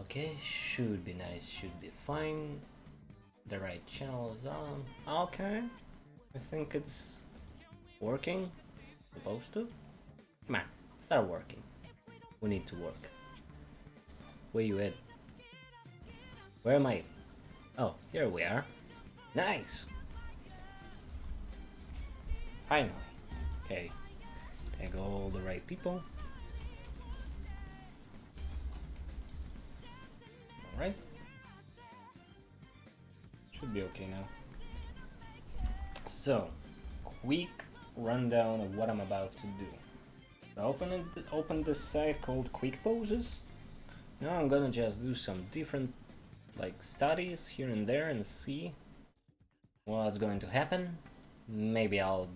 Okay, should be nice, should be fine. The right channel is on. Okay, I think it's working. Supposed to. Come on, start working. We need to work. Where you at? Where am I? Oh, here we are. Nice! Finally. Okay. Tag all the right people. Alright. Should be okay now. So, quick rundown of what I'm about to do. I open this site called Quick Poses. Now I'm gonna just do some different studies here and there and see what's going to happen. Maybe I'll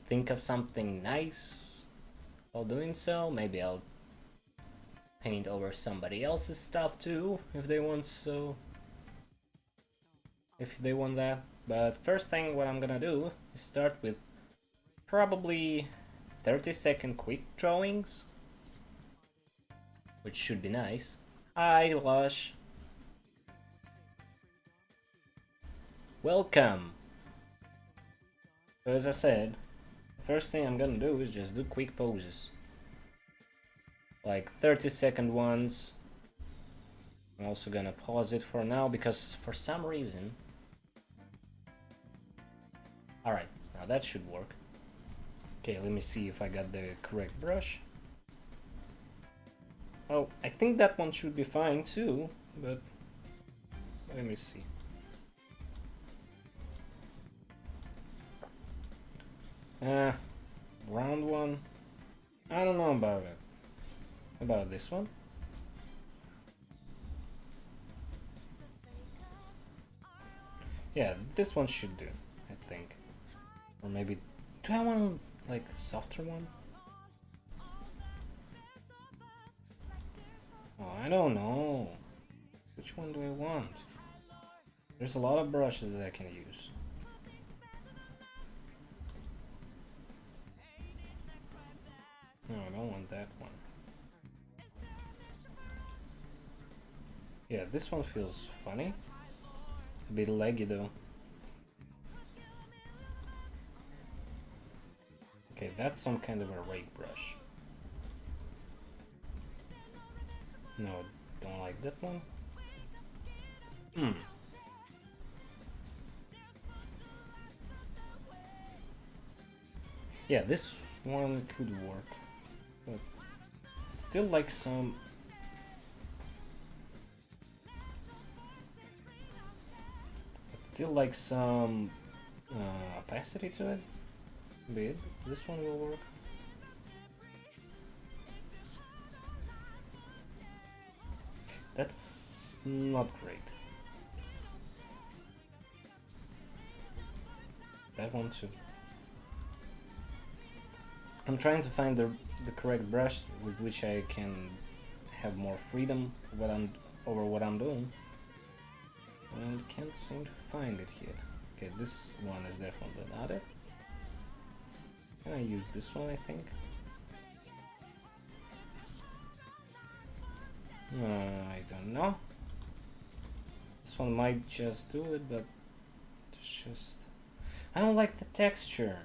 think of something nice while doing so. Maybe I'll paint over somebody else's stuff too if they want that. But first thing what I'm gonna do is start with probably 30-second quick drawings, which should be nice. Hi Lush. Welcome. So as I said, the first thing I'm gonna do is just do quick poses. Like 30-second ones. I'm also gonna pause it for now because for some reason... Alright, now that should work. Okay, let me see if I got the correct brush. Oh, I think that one should be fine too, but let me see. Round one. I don't know about it. About this one. Yeah, this one should do, I think. Or maybe, do I want a softer one? Oh, I don't know. Which one do I want? There's a lot of brushes that I can use. No, I don't want that one. Yeah, this one feels funny. A bit leggy though. Okay, that's some kind of a rake brush. No, don't like that one. Yeah, this one could work. But still like some... Still like some opacity to it. Bit. This one will work. That's not great. That one too. I'm trying to find the correct brush with which I can have more freedom over what I'm doing. And I can't seem to find it here. Okay, this one is definitely not it. Can I use this one, I think? I don't know. This one might just do it, but it's just... I don't like the texture.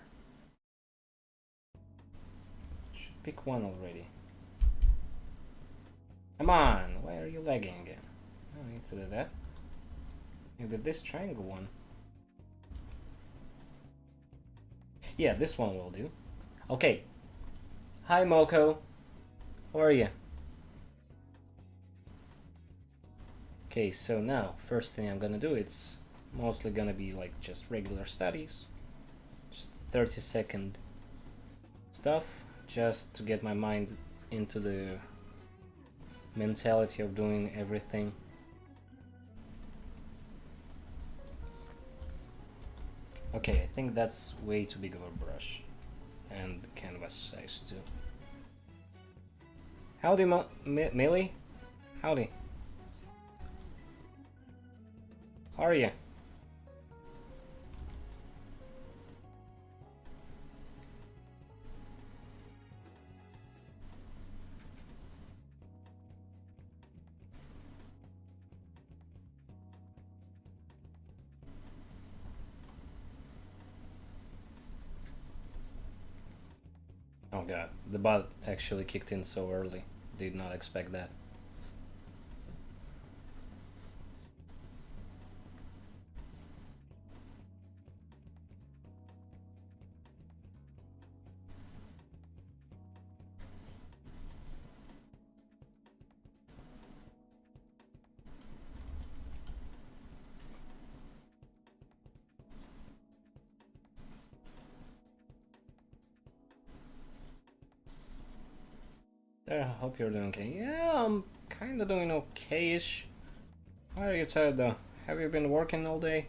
Should pick one already. Come on, why are you lagging again? I don't need to do that. Maybe this triangle one. Yeah, this one will do. Okay. Hi Moko. How are you? Okay, so now, first thing I'm gonna do, it's mostly gonna be just regular studies. Just 30-second stuff, just to get my mind into the mentality of doing everything. Okay, I think that's way too big of a brush. And canvas size too. Howdy, Millie? Howdy. How are you? Oh god, the bot actually kicked in so early. Did not expect that. I hope you're doing okay. Yeah, I'm kinda doing okay-ish. Why are you tired though? Have you been working all day?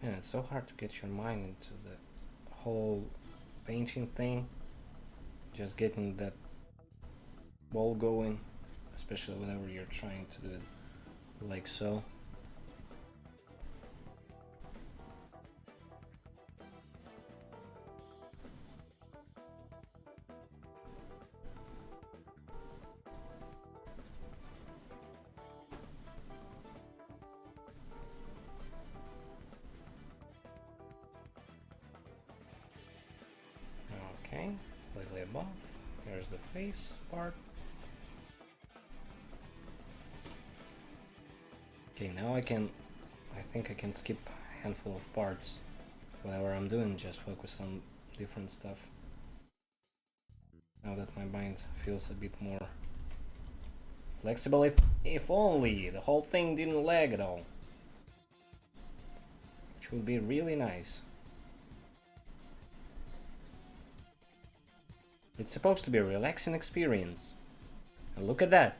Man, it's so hard to get your mind into the whole painting thing. Just getting that ball going, especially whenever you're trying to do it like so. Okay, slightly above. Here's the face part. Okay, now I think I can skip a handful of parts. Whatever I'm doing, just focus on different stuff. Now that my mind feels a bit more flexible, if only the whole thing didn't lag at all. Which would be really nice. It's supposed to be a relaxing experience. And look at that.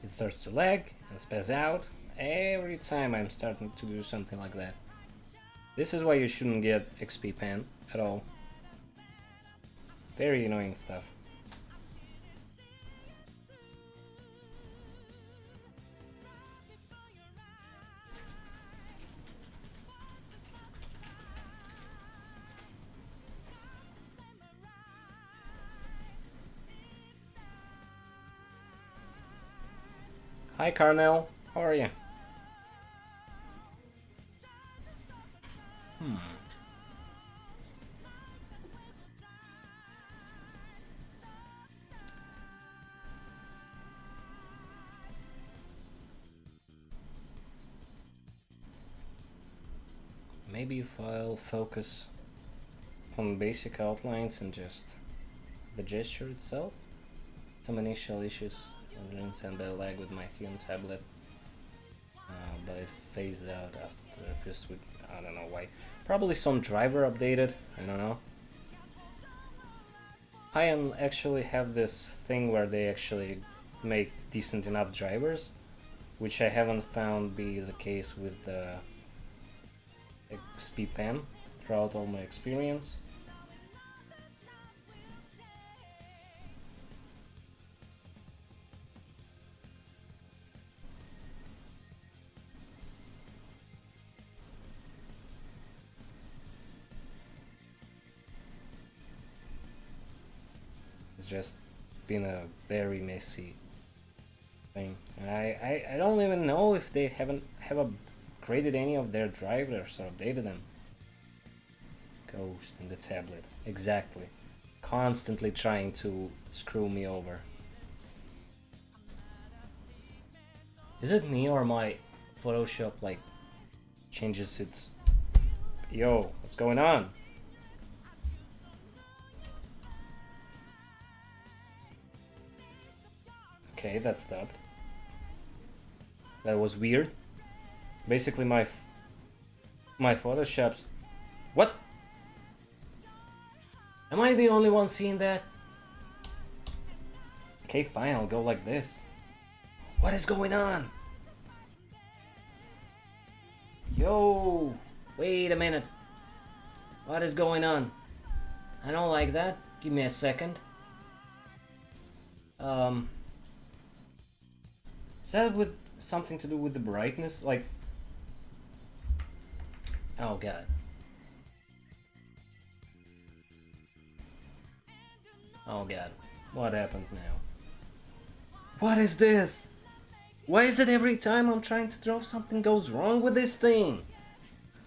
It starts to lag and spaz out every time I'm starting to do something like that. This is why you shouldn't get XP pen at all. Very annoying stuff. Hi Carnell, how are you? Maybe if I'll focus on basic outlines and just the gesture itself. Some initial issues and the lag with my Fume tablet, but it phased out after the first week. I don't know why. Probably some driver updated. I don't know. I actually have this thing where they actually make decent enough drivers, which I haven't found be the case with the XP pen throughout all my experience. It's just been a very messy thing. And I don't even know if they have upgraded any of their drivers or updated them. Ghost in the tablet. Exactly. Constantly trying to screw me over. Is it me or my Photoshop like changes its... Yo, what's going on? Okay, that stopped. That was weird. Basically my Photoshop's... What? Am I the only one seeing that? Okay, fine, I'll go like this. What is going on? Yo! Wait a minute. What is going on? I don't like that. Give me a second. Is that with something to do with the brightness? Like, oh god. Oh god. What happened now? What is this? Why is it every time I'm trying to draw something goes wrong with this thing?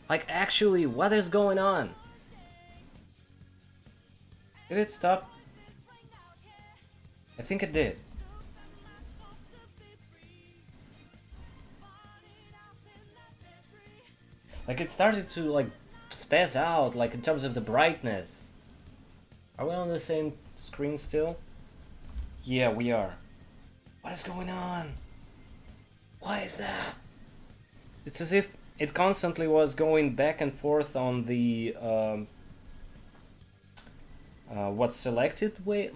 Like, actually, what is going on? Did it stop? I think it did. Like, it started to, like, spaz out, like, in terms of the brightness. Are we on the same screen still? Yeah, we are. What is going on? Why is that? It's as if it constantly was going back and forth on the what's selected way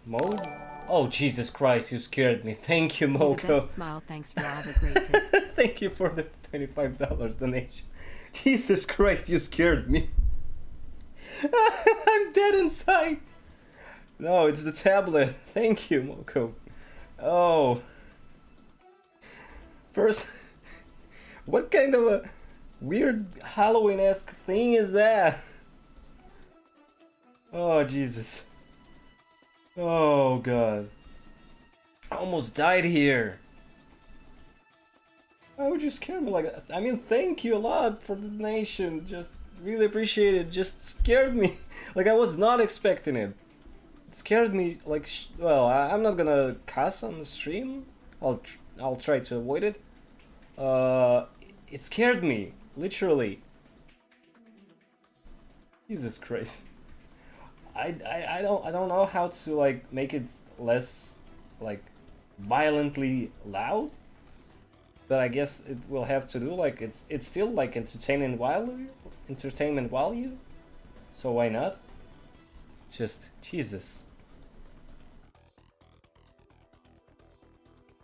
mode. Oh Jesus Christ! You scared me. Thank you, Moko. The best smile. Thanks for all the great tips. Thank you for the $25 donation. Jesus Christ! You scared me. I'm dead inside. No, it's the tablet. Thank you, Moko. Oh. First, what kind of a weird Halloween-esque thing is that? Oh, Jesus. Oh, God. I almost died here. Why would you scare me like that? I mean, thank you a lot for the donation. Just really appreciate it. Just scared me. Like, I was not expecting it. It scared me like, well, I'm not gonna cuss on the stream. I'll try to avoid it. It scared me, literally. Jesus Christ. I don't know how to like make it less like violently loud, but I guess it will have to do, like, it's still like entertainment value, so why not? Just Jesus.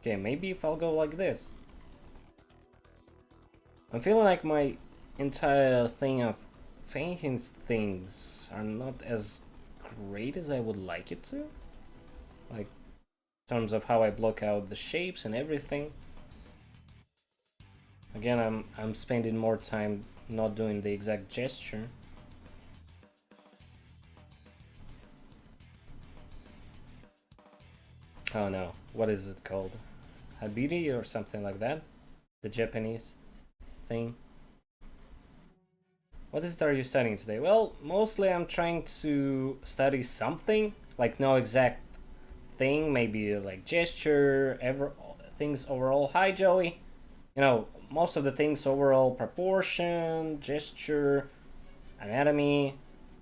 Okay, maybe if I'll go like this. I'm feeling like my entire thing of painting things are not as great as I would like it to. Like, in terms of how I block out the shapes and everything. Again, I'm spending more time not doing the exact gesture. Oh no, what is it called? Habiri or something like that? The Japanese thing. What is it are you studying today? Well, mostly I'm trying to study something, like no exact thing, maybe like gesture, things overall. Hi Joey! You know, most of the things overall, proportion, gesture, anatomy,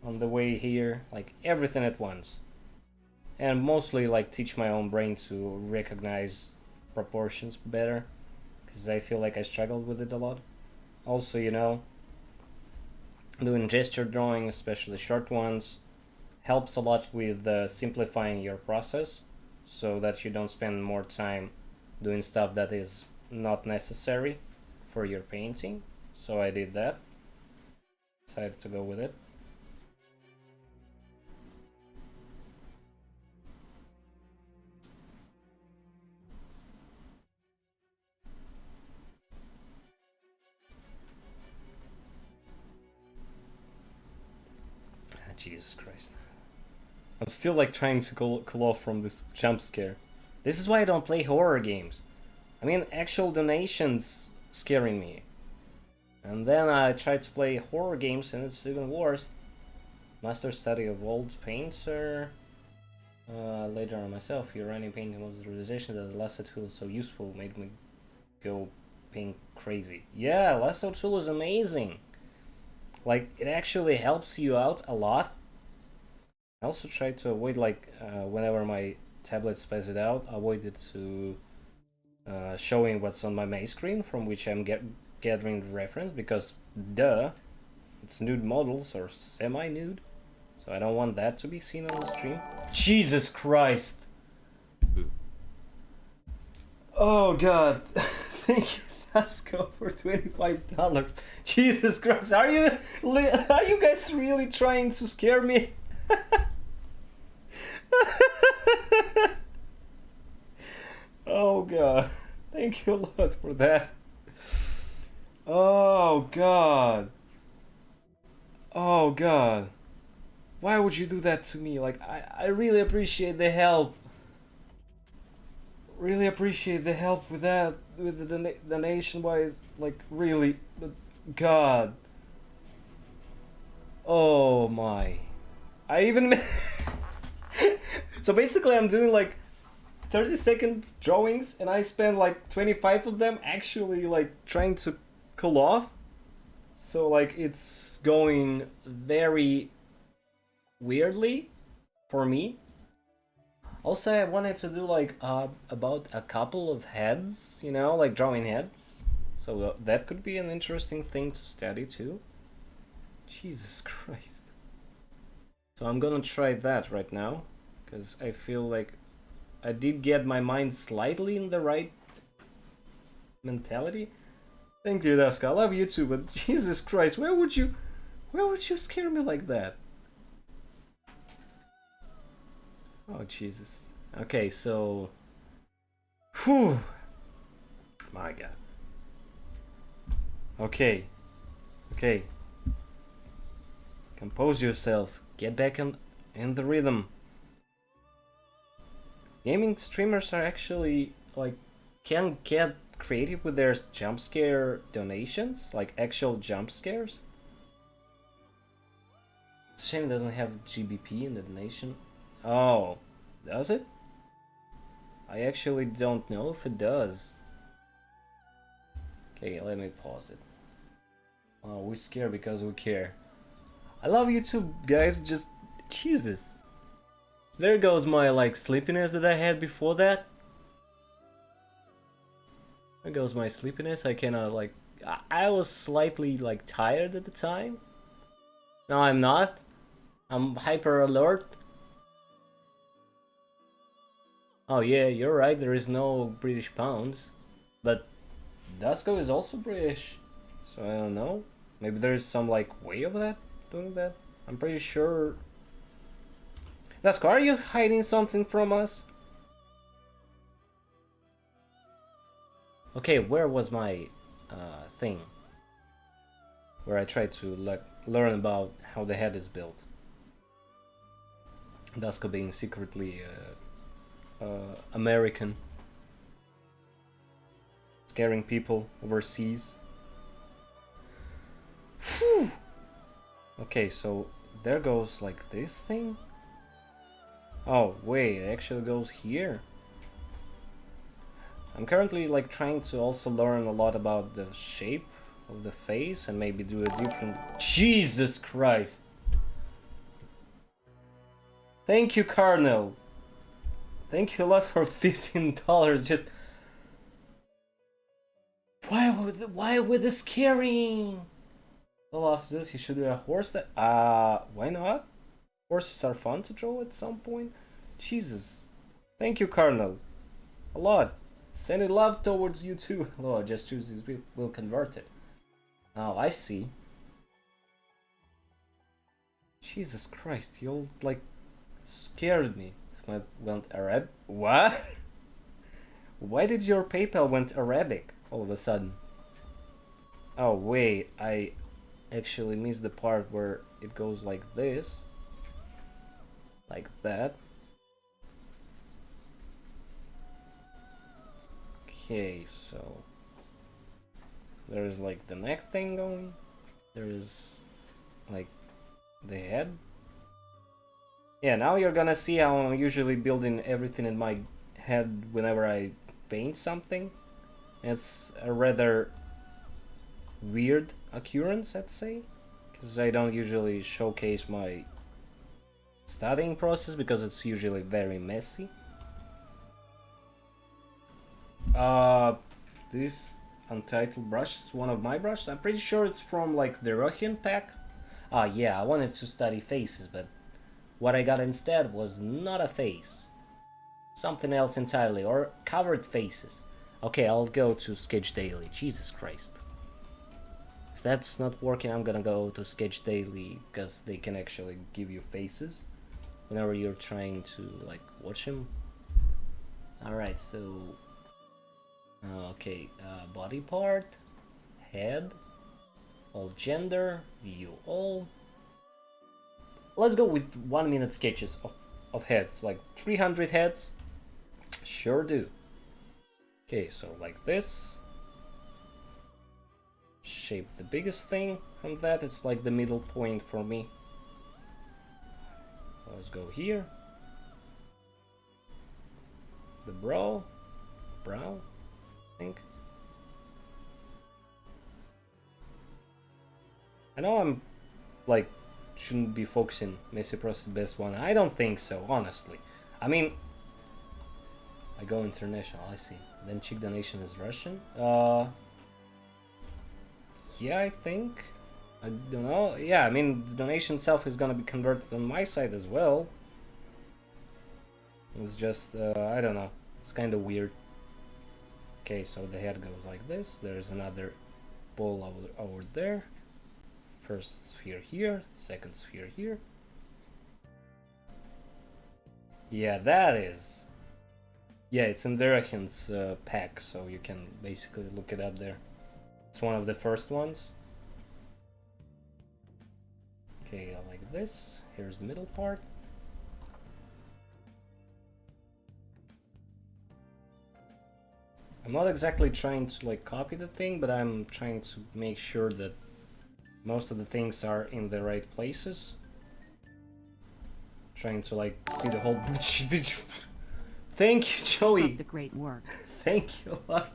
on the way here, like everything at once. And mostly like teach my own brain to recognize proportions better, because I feel like I struggled with it a lot. Also, you know, doing gesture drawing, especially short ones, helps a lot with simplifying your process, so that you don't spend more time doing stuff that is not necessary for your painting. So I did that. Decided to go with it. Jesus Christ. I'm still like trying to cool off from this jump scare. This is why I don't play horror games. I mean, actual donations scaring me. And then I try to play horror games and it's even worse. Master study of old painter. Later on myself, your running painting was the realization that the lasso tool is so useful, made me go paint crazy. Yeah, lasso tool is amazing. Like, it actually helps you out a lot. I also try to avoid, like, whenever my tablet spazzes it out, avoid it to showing what's on my main screen, from which I'm gathering the reference, because duh, it's nude models or semi-nude, so I don't want that to be seen on the stream. Jesus Christ! Boo. Oh god, thank you Costco for $25. Jesus Christ, are you guys really trying to scare me? Oh god. Thank you a lot for that. Oh god. Oh god. Why would you do that to me? Like, I really appreciate the help. Really appreciate the help with that, with the donation wise, like really, but god. Oh my. I even so basically I'm doing like 30-second drawings and I spend like 25 of them actually like trying to cool off. So like it's going very weirdly for me. Also, I wanted to do like about a couple of heads, you know, like drawing heads. So that could be an interesting thing to study too. Jesus Christ. So I'm gonna try that right now, because I feel like I did get my mind slightly in the right mentality. Thank you, Daska. I love you too, but Jesus Christ, where would you scare me like that? Oh Jesus. Okay, so whew. My god. Okay. Okay. Compose yourself. Get back in the rhythm. Gaming streamers are actually like can get creative with their jump scare donations, like actual jump scares. It's a shame it doesn't have GBP in the donation. Oh, does it? I actually don't know if it does. Okay, let me pause it. Oh, we scare because we care. I love YouTube, guys. Just Jesus. There goes my like sleepiness that I had before that. There goes my sleepiness. I cannot like. I was slightly like tired at the time. No, I'm not. I'm hyper alert. Oh yeah, you're right. There is no British pounds, but Dasco is also British, so I don't know. Maybe there is some like way of that doing that. I'm pretty sure. Dasco, are you hiding something from us? Okay, where was my thing? Where I tried to learn about how the head is built. Dasco being secretly American, scaring people overseas. Whew. Okay, so there goes like this thing. Oh wait, it actually goes here. I'm currently like trying to also learn a lot about the shape of the face and maybe do a different. Jesus Christ! Thank you, Cardinal. Thank you a lot for $15. Just why with the scaring? Well, after this, you should do a horse. That why not? Horses are fun to draw at some point. Jesus, thank you, Cardinal, a lot. Sending love towards you too. Oh, just choose this. We'll convert it. Oh, I see. Jesus Christ, you all like scared me. If I went Arab, what? Why did your PayPal went Arabic all of a sudden? Oh wait, I actually missed the part where it goes like this, like that. Okay, so there is like the neck thing going. There is like the head. Yeah, now you're gonna see how I'm usually building everything in my head whenever I paint something. It's a rather weird occurrence, I'd say, because I don't usually showcase my studying process because it's usually very messy. This Untitled brush is one of my brushes. I'm pretty sure it's from like the Russian pack. Yeah, I wanted to study faces, but what I got instead was not a face. Something else entirely, or covered faces. Okay, I'll go to Sketch Daily. Jesus Christ. If that's not working, I'm gonna go to Sketch Daily because they can actually give you faces whenever you're trying to like watch them. Alright, so okay, body part, head, all gender, view all. Let's go with 1 minute sketches of heads, like 300 heads. Sure do. Okay, so like this. Shape the biggest thing from that, it's like the middle point for me. Let's go here. The brow, I think. I know I'm like shouldn't be focusing Messi Pro's the best one. I don't think so, honestly. I mean, I go international, I see. Then Chick Donation is Russian. Yeah, I think. I don't know. Yeah, I mean, the donation itself is gonna be converted on my side as well. It's just, I don't know. It's kind of weird. Okay, so the head goes like this. There's another ball over there. First sphere here, second sphere here. Yeah, that is. Yeah, it's in Derahin's pack, so you can basically look it up there. It's one of the first ones. Okay, like this. Here's the middle part. I'm not exactly trying to like copy the thing, but I'm trying to make sure that most of the things are in the right places. Trying to like see the whole. Thank you, Joey. Keep up the great work. Thank you a lot.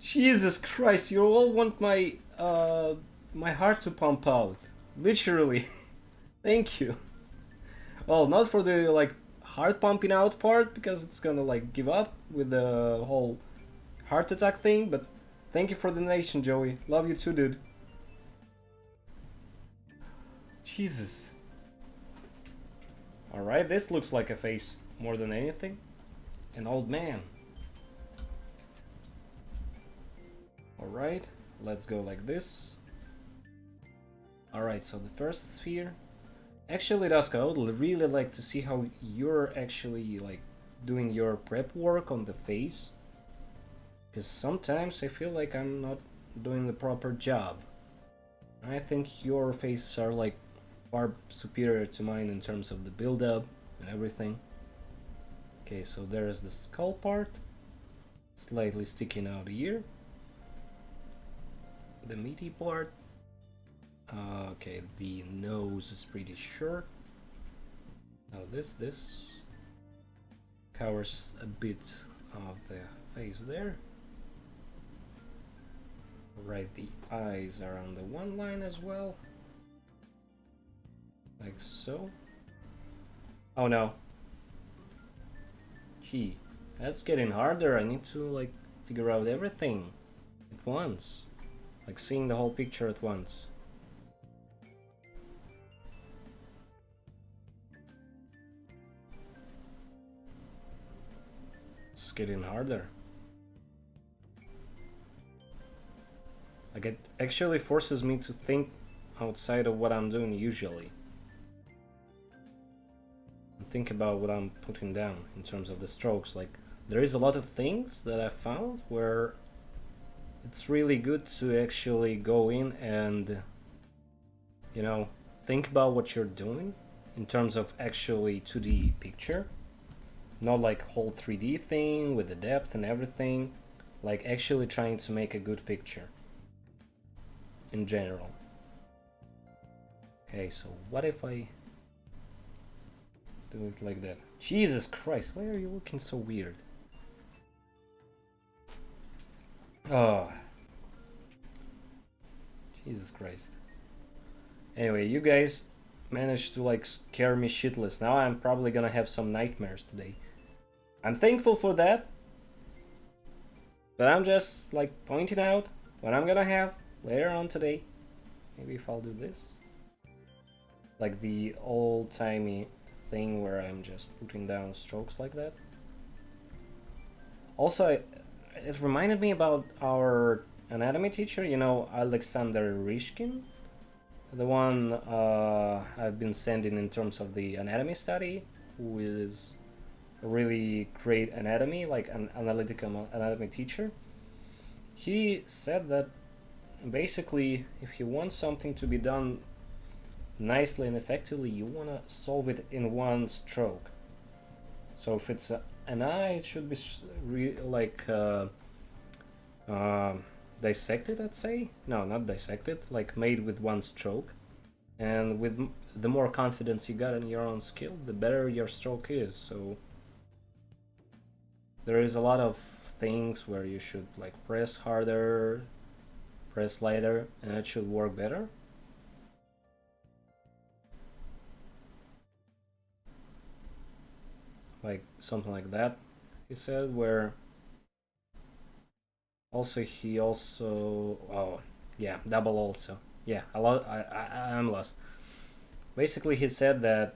Jesus Christ, you all want my my heart to pump out. Literally. Thank you. Well, not for the like heart pumping out part because it's gonna like give up with the whole heart attack thing, but thank you for the donation, Joey. Love you too, dude. Jesus. Alright, this looks like a face more than anything. An old man. Alright, let's go like this. Alright, so the first sphere. Actually, Daska, I would really like to see how you're actually like doing your prep work on the face. Because sometimes I feel like I'm not doing the proper job. I think your faces are like far superior to mine in terms of the build-up and everything. Okay, so there's the skull part, slightly sticking out here. The meaty part. Okay, the nose is pretty short. Now this covers a bit of the face there. Right, the eyes are on the one line as well. Like so. Oh no. Gee, that's getting harder. I need to like figure out everything at once. Like seeing the whole picture at once. It's getting harder. Like it actually forces me to think outside of what I'm doing usually. And think about what I'm putting down in terms of the strokes. Like there is a lot of things that I found where it's really good to actually go in and, you know, think about what you're doing in terms of actually 2D picture. Not like whole 3D thing with the depth and everything. Like actually trying to make a good picture. In general. Okay, so what if I do it like that? Jesus Christ, why are you looking so weird? Oh. Jesus Christ. Anyway, you guys managed to like scare me shitless. Now I'm probably gonna have some nightmares today. I'm thankful for that. But I'm just like pointing out what I'm gonna have later on today. Maybe if I'll do this. Like the old-timey thing where I'm just putting down strokes like that. Also, it reminded me about our anatomy teacher, you know, Alexander Rishkin, the one I've been sending in terms of the anatomy study, who is a really great anatomy, like an analytical anatomy teacher. He said that basically, if you want something to be done nicely and effectively, you want to solve it in one stroke. So if it's an eye, it should be dissected, I'd say. No, not dissected, like made with one stroke. And with the more confidence you got in your own skill, the better your stroke is. So there is a lot of things where you should like press harder, press lighter, and it should work better. Like something like that, he said, where also oh yeah, double also. Yeah, I'm lost. Basically, he said that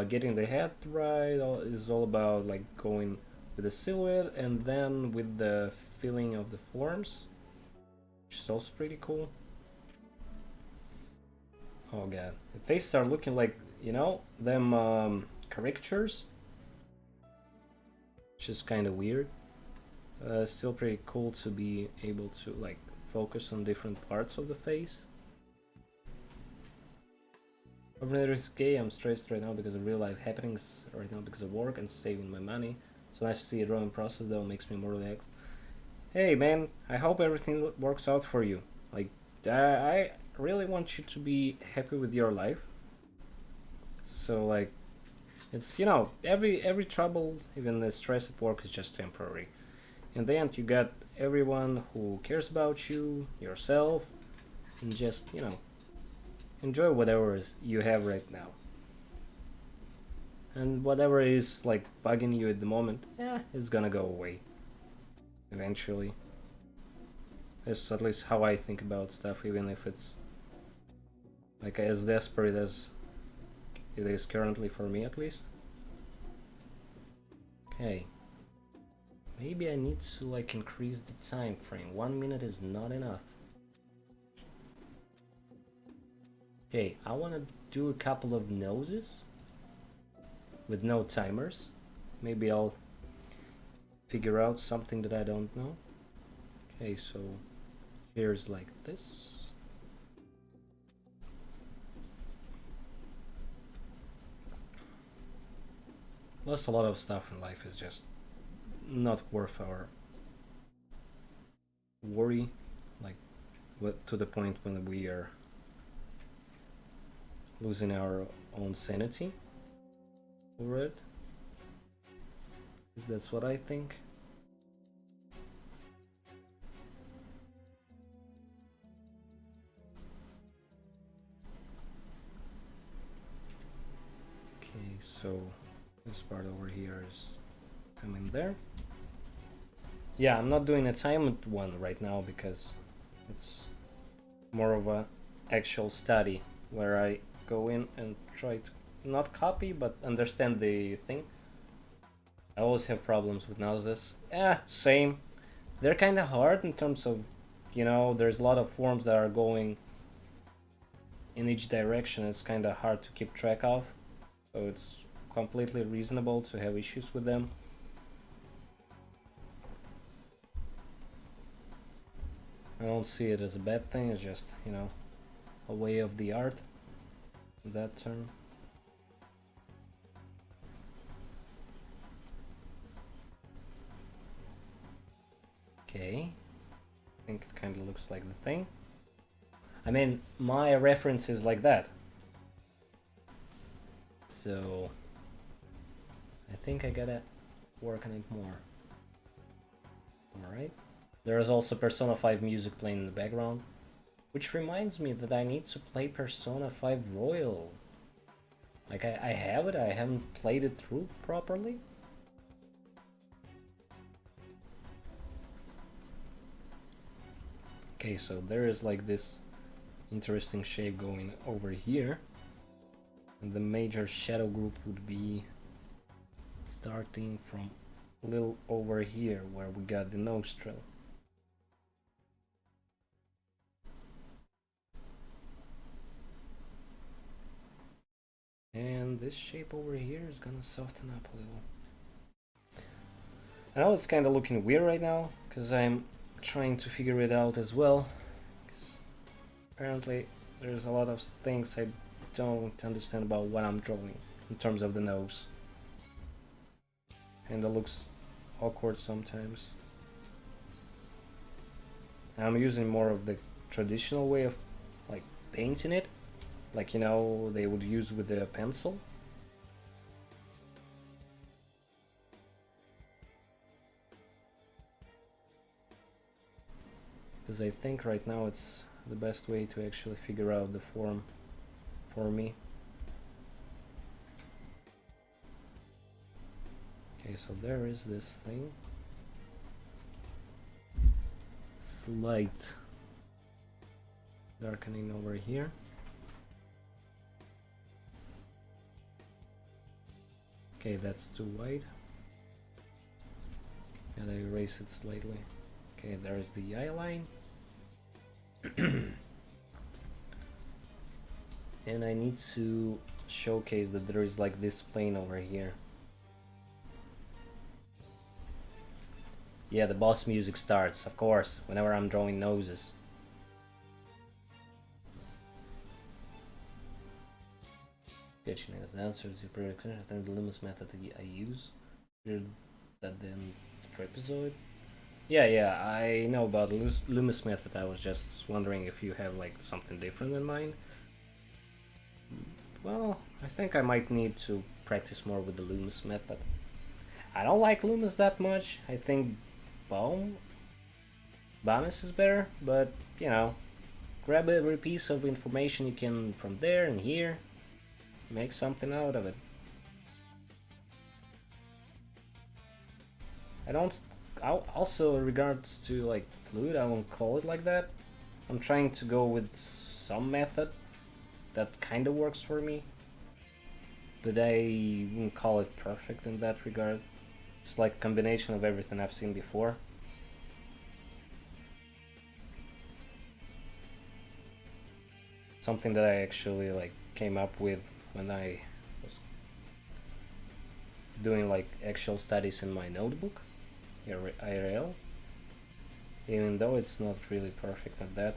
getting the head right is all about like going with the silhouette and then with the feeling of the forms, which is also pretty cool. Oh god, the faces are looking like, you know, them caricatures, which is kind of weird. Still pretty cool to be able to like focus on different parts of the face. Over there is gay. I'm stressed right now because of real life happenings right now because of work and saving my money. So nice to see a drawing process though, makes me more relaxed. Hey man, I hope everything works out for you. Like, I really want you to be happy with your life. So like, it's, you know, every trouble, even the stress at work is just temporary. In the end, you got everyone who cares about you, yourself, and just, you know, enjoy whatever you have right now. And whatever is like bugging you at the moment, yeah, it's gonna go away eventually. That's at least how I think about stuff, even if it's like as desperate as it is currently for me, at least. Okay. Maybe I need to like increase the time frame. 1 minute is not enough. Okay, I want to do a couple of noses with no timers. Maybe I'll figure out something that I don't know. Okay, so here's like this. Plus, a lot of stuff in life is just not worth our worry, like to the point when we are losing our own sanity over it. That's what I think. Okay, so this part over here is coming there. Yeah, I'm not doing a timed one right now because it's more of a actual study where I go in and try to not copy but understand the thing. I always have problems with noses. Same. They're kind of hard in terms of, you know, there's a lot of forms that are going in each direction. It's kind of hard to keep track of, so it's completely reasonable to have issues with them. I don't see it as a bad thing. It's just, you know, a way of the art, that term. Okay, I think it kind of looks like the thing. I mean, my reference is like that, so I think I gotta work on it more. Alright. There is also Persona 5 music playing in the background, which reminds me that I need to play Persona 5 Royal. Like, I have it, I haven't played it through properly. Okay, so there is like this interesting shape going over here. And the major shadow group would be starting from a little over here where we got the nostril. And this shape over here is gonna soften up a little. I know it's kind of looking weird right now because I'm trying to figure it out as well. Apparently there's a lot of things I don't understand about what I'm drawing in terms of the nose. And it looks awkward sometimes. I'm using more of the traditional way of like painting it, like, you know, they would use with the pencil. Because I think right now it's the best way to actually figure out the form for me. Okay, so there is this thing. Slight darkening over here. Okay, that's too wide. And I erase it slightly. Okay, there's the eye line. And I need to showcase that there is like this plane over here. Yeah, the boss music starts, of course, whenever I'm drawing noses. Sketching as the answer to your prediction. I think the Loomis method I use. That then trapezoid. Yeah, I know about the Loomis method. I was just wondering if you have like something different in mind. Well, I think I might need to practice more with the Loomis method. I don't like Loomis that much. I think Bamis is better, but you know, grab every piece of information you can from there and here, make something out of it. I don't. Also, in regards to like fluid, I won't call it like that. I'm trying to go with some method that kind of works for me, but I wouldn't call it perfect in that regard. It's like a combination of everything I've seen before. Something that I actually like came up with when I was doing like actual studies in my notebook, IRL. Even though it's not really perfect at that,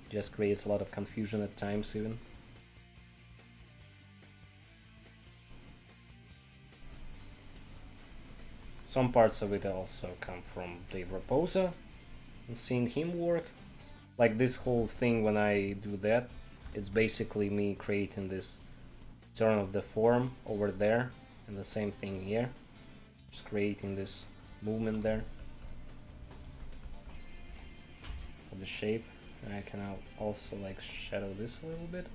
just creates a lot of confusion at times even. Some parts of it also come from Dave Raposa and seeing him work. Like this whole thing when I do that, it's basically me creating this turn of the form over there, and the same thing here. Just creating this movement there of the shape. And I can also like shadow this a little bit.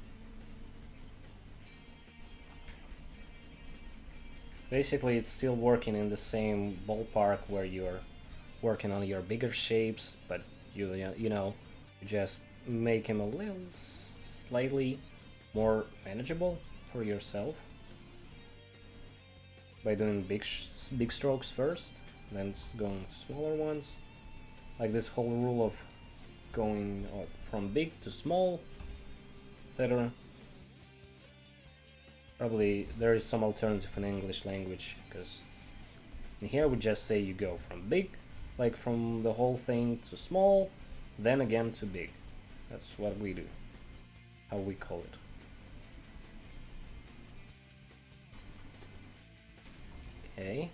Basically it's still working in the same ballpark where you're working on your bigger shapes, but you know, you just make them a little slightly more manageable for yourself by doing big strokes first, then going to smaller ones. Like this whole rule of going from big to small, etc. Probably there is some alternative in English language, because in here we just say you go from big, like from the whole thing, to small, then again to big. That's what we do, how we call it. Okay.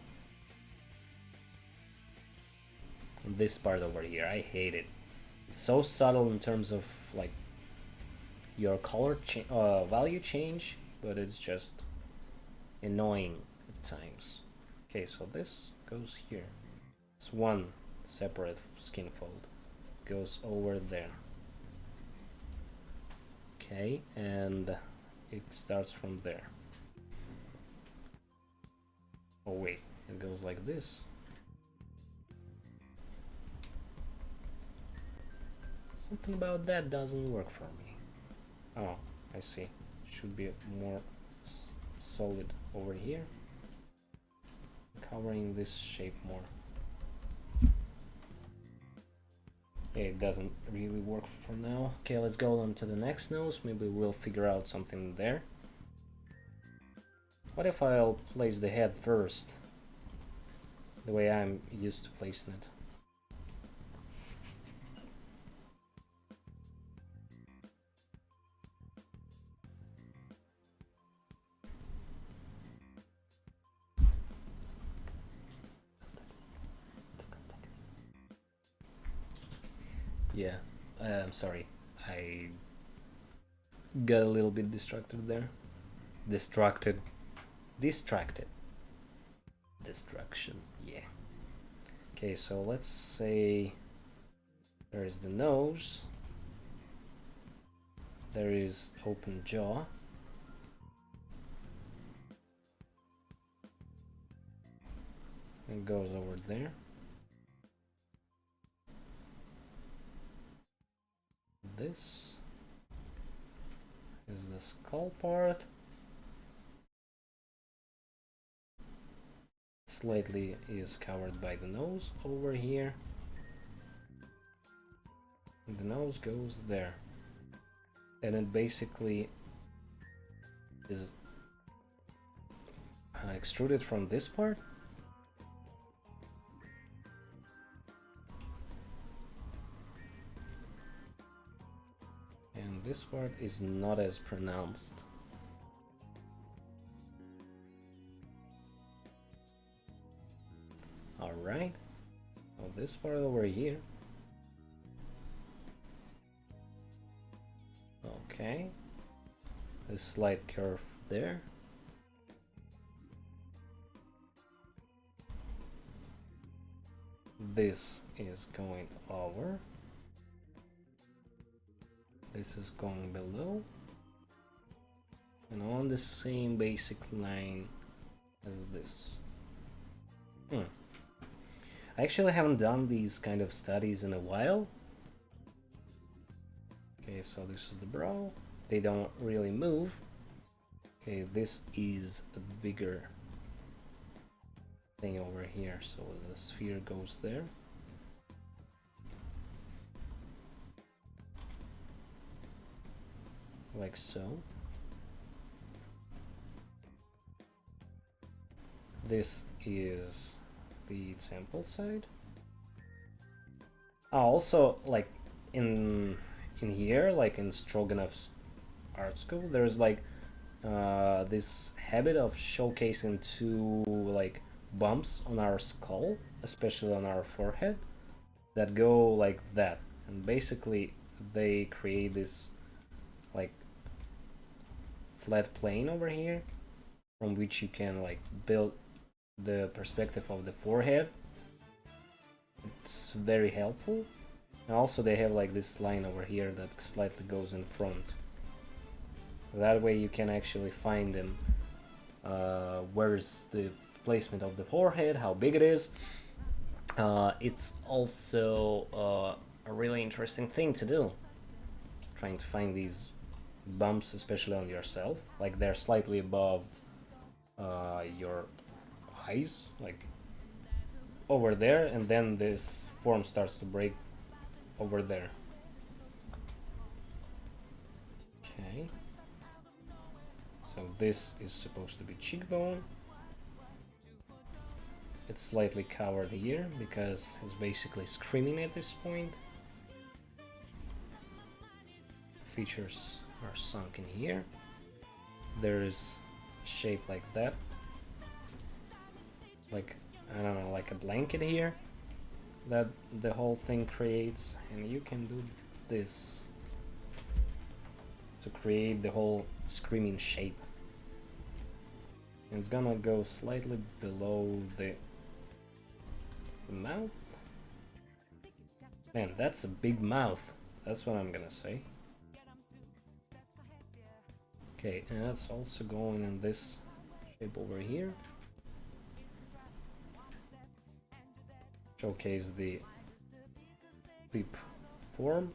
And this part over here, I hate it. It's so subtle in terms of like your color value change, but it's just annoying at times. Okay, so this goes here. It's one separate skin fold. Goes over there. Okay, and it starts from there. Oh wait, it goes like this. Something about that doesn't work for me. Oh, I see. Should be more solid over here. Look how covering this shape more. Okay, it doesn't really work for now. Okay, let's go on to the next nose. Maybe we'll figure out something there. What if I'll place the head first? The way I'm used to placing it. Yeah, I'm sorry. I got a little bit distracted there. Distracted. Distraction, yeah. Okay, so let's say there is the nose. There is open jaw. It goes over there. This is the skull part. Slightly is covered by the nose over here. And the nose goes there. And it basically is extruded from this part. And this part is not as pronounced. Alright, so this part over here. Okay, a slight curve there. This is going over. This is going below. And on the same basic line as this. I actually haven't done these kind of studies in a while. Okay, so this is the brow. They don't really move. Okay, this is a bigger thing over here, so the sphere goes there. Like so. This is the temple side. Also, like in here, like in Stroganoff's art school, there's like this habit of showcasing two like bumps on our skull, especially on our forehead, that go like that, and basically they create this like flat plane over here from which you can like build the perspective of the forehead. It's very helpful. And also they have like this line over here that slightly goes in front. That way you can actually find them. Where's the placement of the forehead, how big it is. It's also a really interesting thing to do. Trying to find these bumps, especially on yourself. Like they're slightly above your eyes, like over there, and then this form starts to break over there. Okay, so this is supposed to be cheekbone. It's slightly covered here because it's basically screaming at this point. Features are sunk in here. There is shape like that, like I don't know, like a blanket here that the whole thing creates, and you can do this to create the whole screaming shape. And it's gonna go slightly below the mouth. Man, that's a big mouth. That's what I'm gonna say. Okay, and that's also going in this shape over here. Showcase the lip form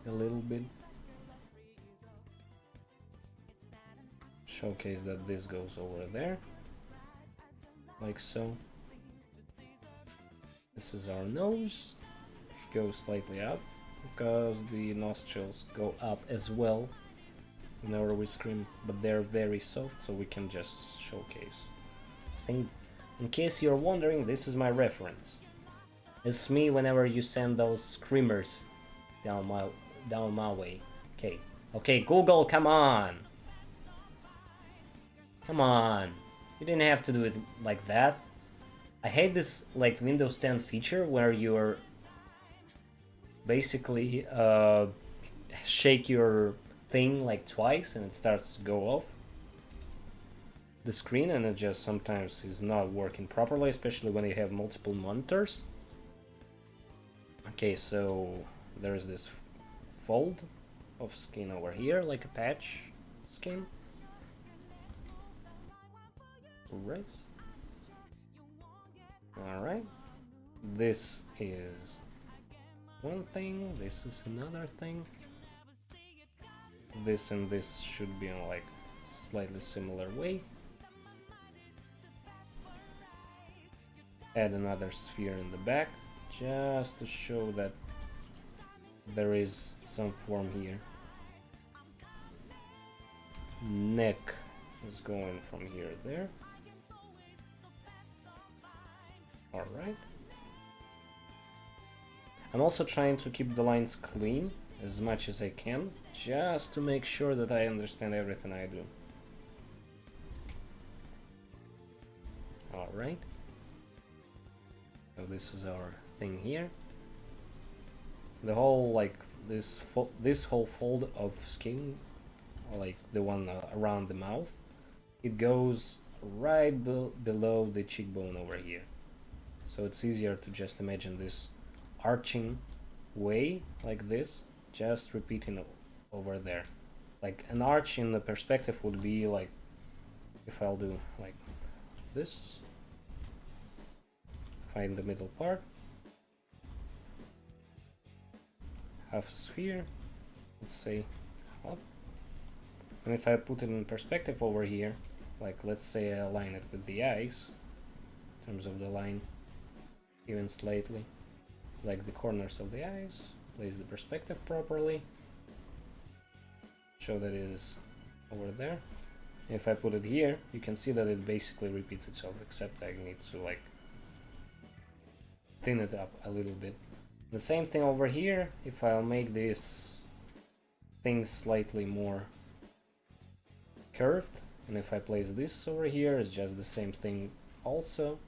a little bit. Showcase that this goes over there. like so. This is our nose, goes slightly up because the nostrils go up as well whenever we scream, but they're very soft, so we can just showcase. I think, in case you're wondering, this is my reference. It's me whenever you send those screamers down my way. Okay, Google, come on! Come on! You didn't have to do it like that. I hate this like Windows 10 feature where you're basically shake your thing like twice and it starts to go off the screen, and it just sometimes is not working properly, especially when you have multiple monitors. Okay, so there's this fold of skin over here, like a patch skin. Right. Alright. This is one thing, this is another thing. This and this should be in like slightly similar way. Add another sphere in the back, just to show that there is some form here. Neck is going from here to there. Alright. I'm also trying to keep the lines clean as much as I can, just to make sure that I understand everything I do. Alright. So this is our thing here. The whole, like, this whole fold of skin, like the one around the mouth, it goes right below the cheekbone over here. So it's easier to just imagine this arching way, like this, just repeating over there. Like an arch in the perspective would be like, if I'll do like this, find the middle part, half a sphere, let's say up. And if I put it in perspective over here, like let's say I align it with the eyes, in terms of the line, even slightly, like the corners of the eyes, place the perspective properly, show that it is over there. If I put it here, you can see that it basically repeats itself, except I need to like thin it up a little bit. The same thing over here, if I'll make this thing slightly more curved, and if I place this over here, it's just the same thing also.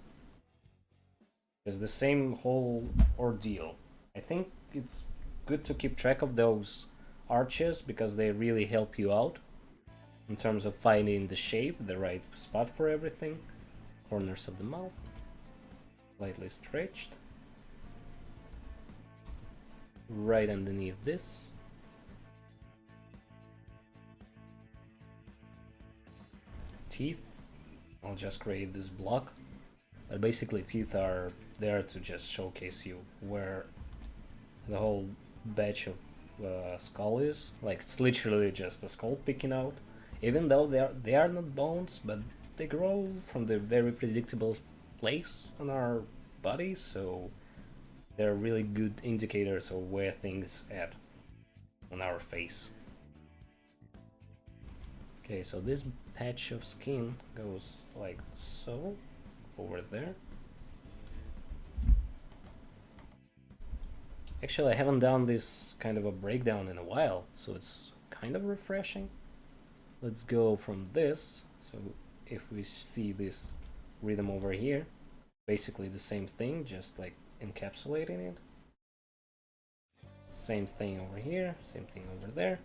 It's the same whole ordeal. I think it's good to keep track of those arches because they really help you out in terms of finding the shape, the right spot for everything. Corners of the mouth, lightly stretched. Right underneath this. Teeth. I'll just create this block. But basically teeth are there to just showcase you where the whole batch of skull is. Like it's literally just a skull picking out. Even though they are not bones, but they grow from the very predictable place on our body, so they're really good indicators of where things at on our face. Okay, so this patch of skin goes like so over there. Actually, I haven't done this kind of a breakdown in a while, so it's kind of refreshing. Let's go from this. So if we see this rhythm over here, basically the same thing, just like encapsulating it. Same thing over here, same thing over there.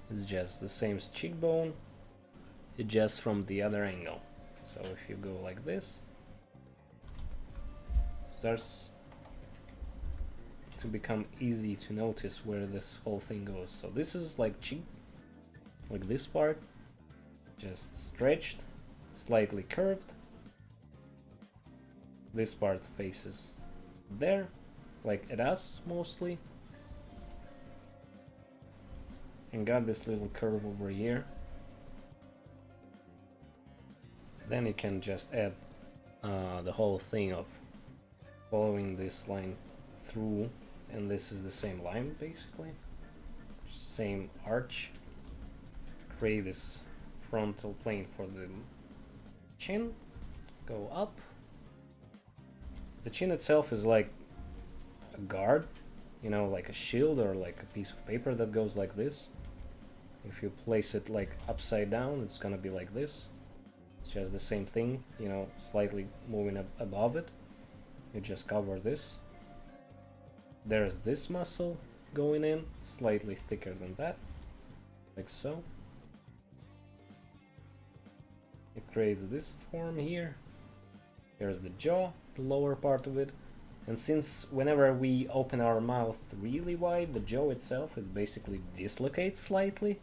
It's just the same cheekbone, it's just from the other angle. So if you go like this, starts to become easy to notice where this whole thing goes. So this is like cheek, like this part, just stretched, slightly curved. This part faces there, like at us mostly. And got this little curve over here. Then you can just add the whole thing of following this line through, and this is the same line basically, same arch. Create this frontal plane for the chin, go up. The chin itself is like a guard, you know, like a shield or like a piece of paper that goes like this. If you place it like upside down, it's gonna be like this. It's just the same thing, you know, slightly moving up above it. You just cover this. There's this muscle going in, slightly thicker than that, like so. It creates this form here. Here's the jaw, the lower part of it. And since whenever we open our mouth really wide, the jaw itself, it basically dislocates slightly.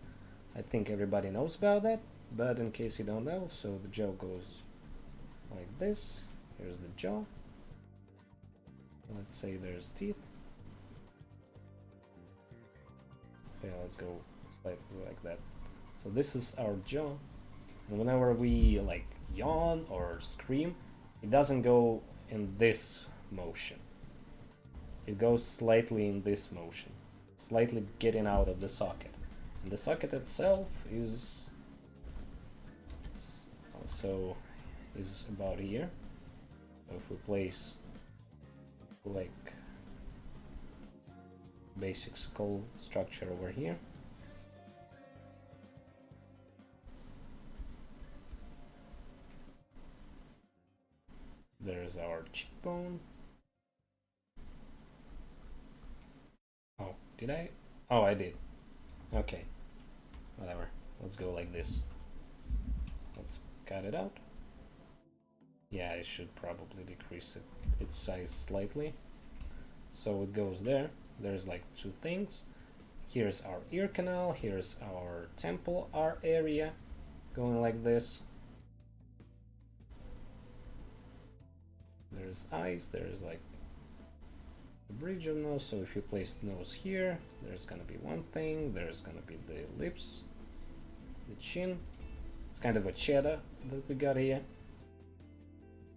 I think everybody knows about that, but in case you don't know, so the jaw goes like this. Here's the jaw. Let's say there's teeth. Okay, let's go slightly like that. So this is our jaw. And whenever we like yawn or scream, it doesn't go in this motion. It goes slightly in this motion, slightly getting out of the socket. And the socket itself is about here. So if we place like basic skull structure over here, there's our cheekbone. Oh, did I? Oh, I did. Okay, whatever. Let's go like this. Let's cut it out. Yeah, I should probably decrease its size slightly. So it goes there. There's like two things. Here's our ear canal. Here's our temple area, going like this. There's eyes. There's like the bridge of nose. So if you place nose here, there's gonna be one thing. There's gonna be the lips, the chin. It's kind of a cheddar that we got here,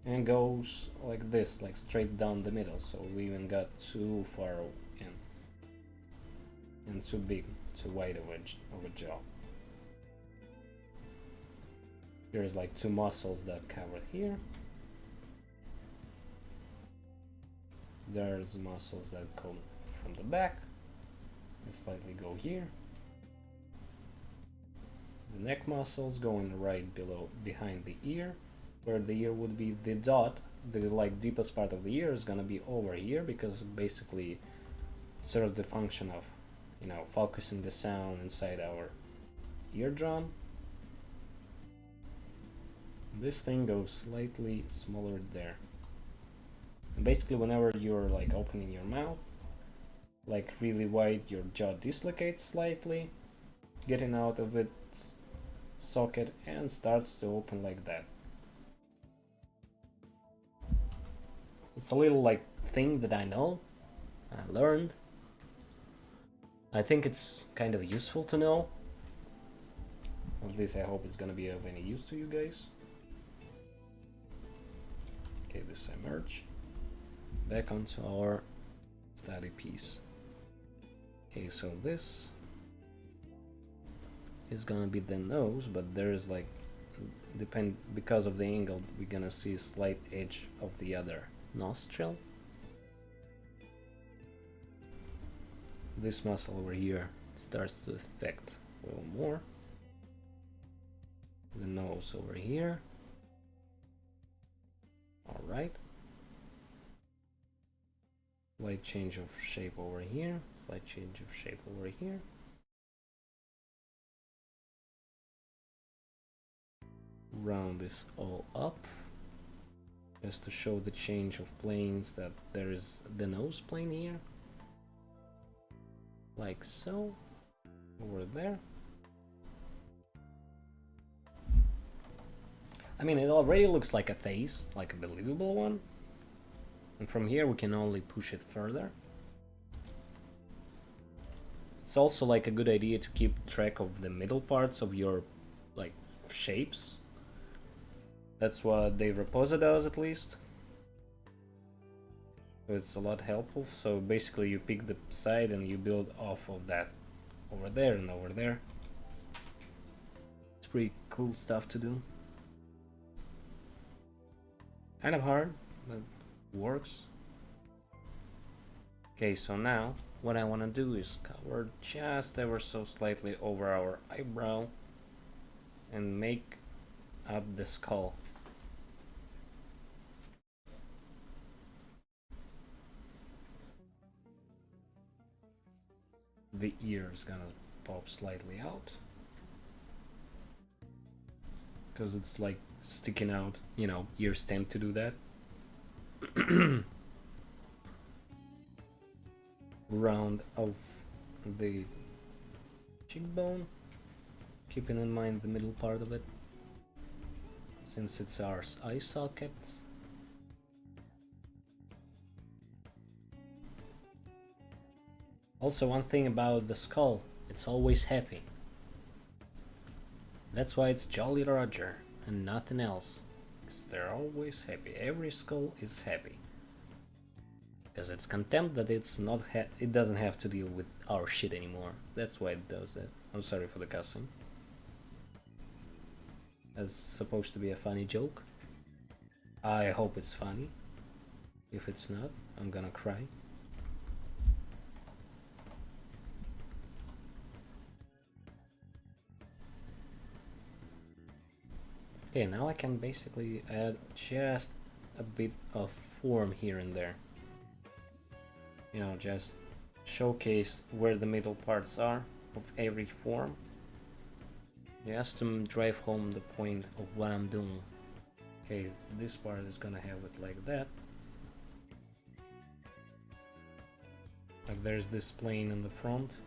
and goes like this, like straight down the middle. So we even got too far in and too big, too wide of a jaw. There's like two muscles that cover here. There's muscles that come from the back and slightly go here. The neck muscles going right behind the ear, where the ear would be the dot. The like deepest part of the ear is gonna be over here, because it basically serves the function of, you know, focusing the sound inside our eardrum. This thing goes slightly smaller there. And basically whenever you're like opening your mouth like really wide, your jaw dislocates slightly, getting out of its socket, and starts to open like that. It's a little like thing that I know, I learned. I think it's kind of useful to know. At least I hope it's gonna be of any use to you guys. Okay, this I merge. Back onto our study piece. Okay, so this is gonna be the nose, but there is like, because of the angle, we're gonna see a slight edge of the other nostril. This muscle over here starts to affect a little more. The nose over here. Alright. Slight change of shape over here. Slight change of shape over here. Round this all up, just to show the change of planes, that there is the nose plane here, like so, over there. I mean, it already looks like a face, like a believable one, and from here we can only push it further. It's also like a good idea to keep track of the middle parts of your like shapes, That's what they reposa does, at least. So it's a lot helpful. So basically you pick the side and you build off of that over there and over there. It's pretty cool stuff to do. Kind of hard, but works. Okay, so now what I want to do is cover just ever so slightly over our eyebrow and make up the skull. The ear is gonna pop slightly out because it's like sticking out, you know, ears tend to do that. Round of the cheekbone, keeping in mind the middle part of it since it's our eye socket. Also, one thing about the skull, it's always happy. That's why it's Jolly Roger and nothing else, because they're always happy. Every skull is happy. Because it's contempt that it's not it doesn't have to deal with our shit anymore. That's why it does that. I'm sorry for the cussing. That's supposed to be a funny joke. I hope it's funny. If it's not, I'm gonna cry. Okay, now I can basically add just a bit of form here and there. You know, just showcase where the middle parts are of every form. Just to drive home the point of what I'm doing. Okay, this part is gonna have it like that. Like there's this plane in the front.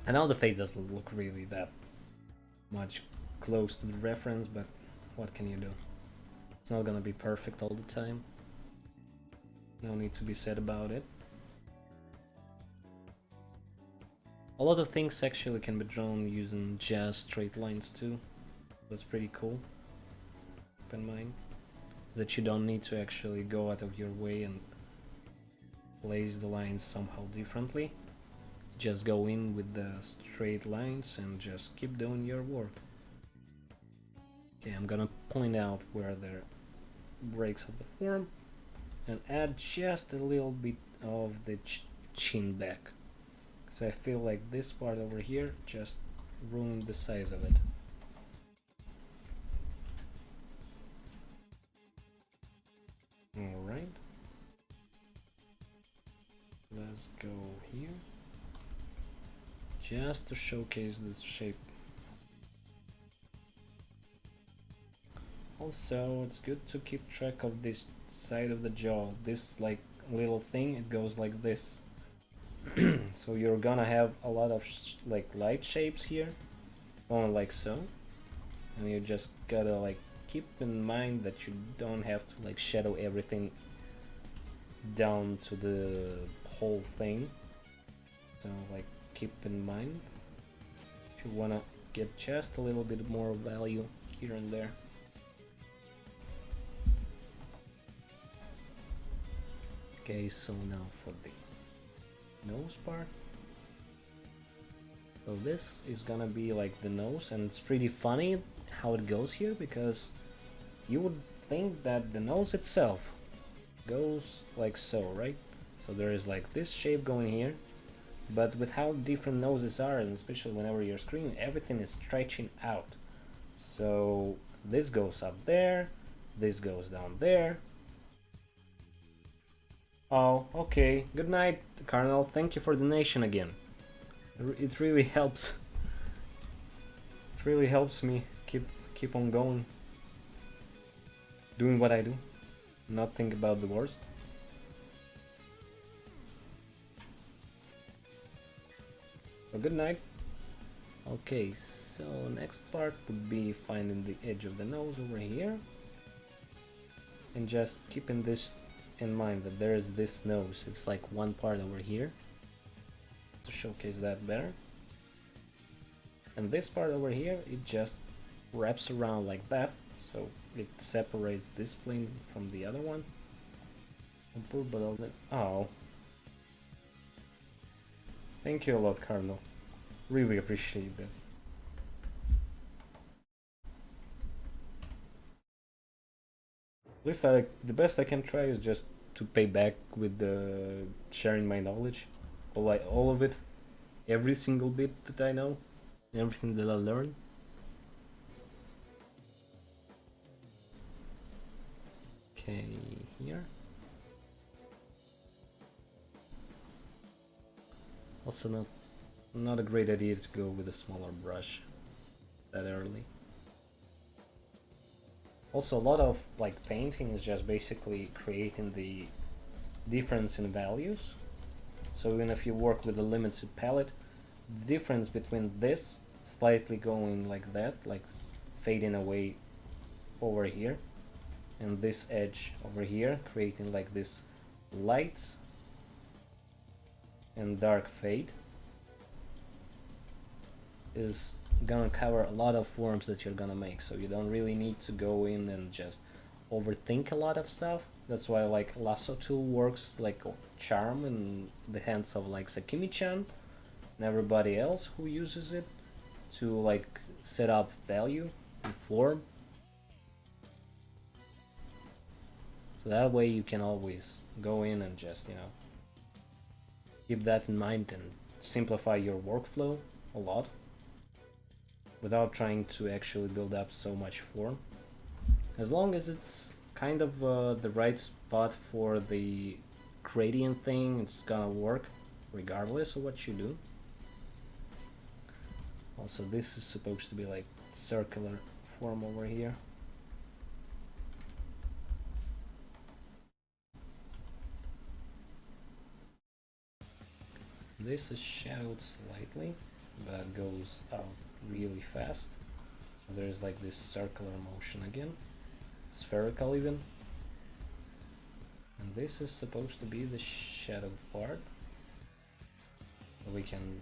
I know the face doesn't look really that much close to the reference, but what can you do? It's not gonna be perfect all the time. No need to be said about it. A lot of things actually can be drawn using just straight lines too. That's pretty cool. Keep in mind that you don't need to actually go out of your way and place the lines somehow differently. Just go in with the straight lines and just keep doing your work. Okay, I'm gonna point out where there are breaks of the form and add just a little bit of the chin back. So I feel like this part over here just ruined the size of it. Alright. Let's go here. Just to showcase this shape. Also, it's good to keep track of this side of the jaw. This like little thing, it goes like this. So you're gonna have a lot of like light shapes here, going like so, and you just gotta like keep in mind that you don't have to like shadow everything down to the whole thing. So like keep in mind if you wanna get just a little bit more value here and there. Okay, so now for the nose part. So this is gonna be like the nose, and it's pretty funny how it goes here, because you would think that the nose itself goes like so, right? So there is like this shape going here, but with how different noses are, and especially whenever you're screaming, everything is stretching out. So this goes up there, this goes down there. Oh, okay. Good night, Colonel. Thank you for the donation again. It really helps. It really helps me keep on going, doing what I do, not think about the worst. So good night. Okay, so next part would be finding the edge of the nose over here, and just keeping this in mind that there is this nose. It's like one part over here. To showcase that better. And this part over here, it just wraps around like that, so it separates this plane from the other one. Oh. Thank you a lot, Cardinal. Really appreciate that. At least the best I can try is just to pay back with the sharing my knowledge, all of it, every single bit that I know, everything that I learn. Okay, here. Also not a great idea to go with a smaller brush that early. Also, a lot of like painting is just basically creating the difference in values. So even if you work with a limited palette, the difference between this slightly going like that, like fading away over here, and this edge over here, creating like this light and dark fade, is gonna cover a lot of forms that you're gonna make, so you don't really need to go in and just overthink a lot of stuff. That's why like lasso tool works like a charm in the hands of like Sakimi-chan and everybody else who uses it to like set up value and form. So that way you can always go in and just, you know, keep that in mind and simplify your workflow a lot without trying to actually build up so much form. As long as it's kind of the right spot for the gradient thing, it's gonna work regardless of what you do. Also, this is supposed to be like circular form over here. This is shadowed slightly, but goes out really fast. So there's like this circular motion again, spherical even. And this is supposed to be the shadowed part. We can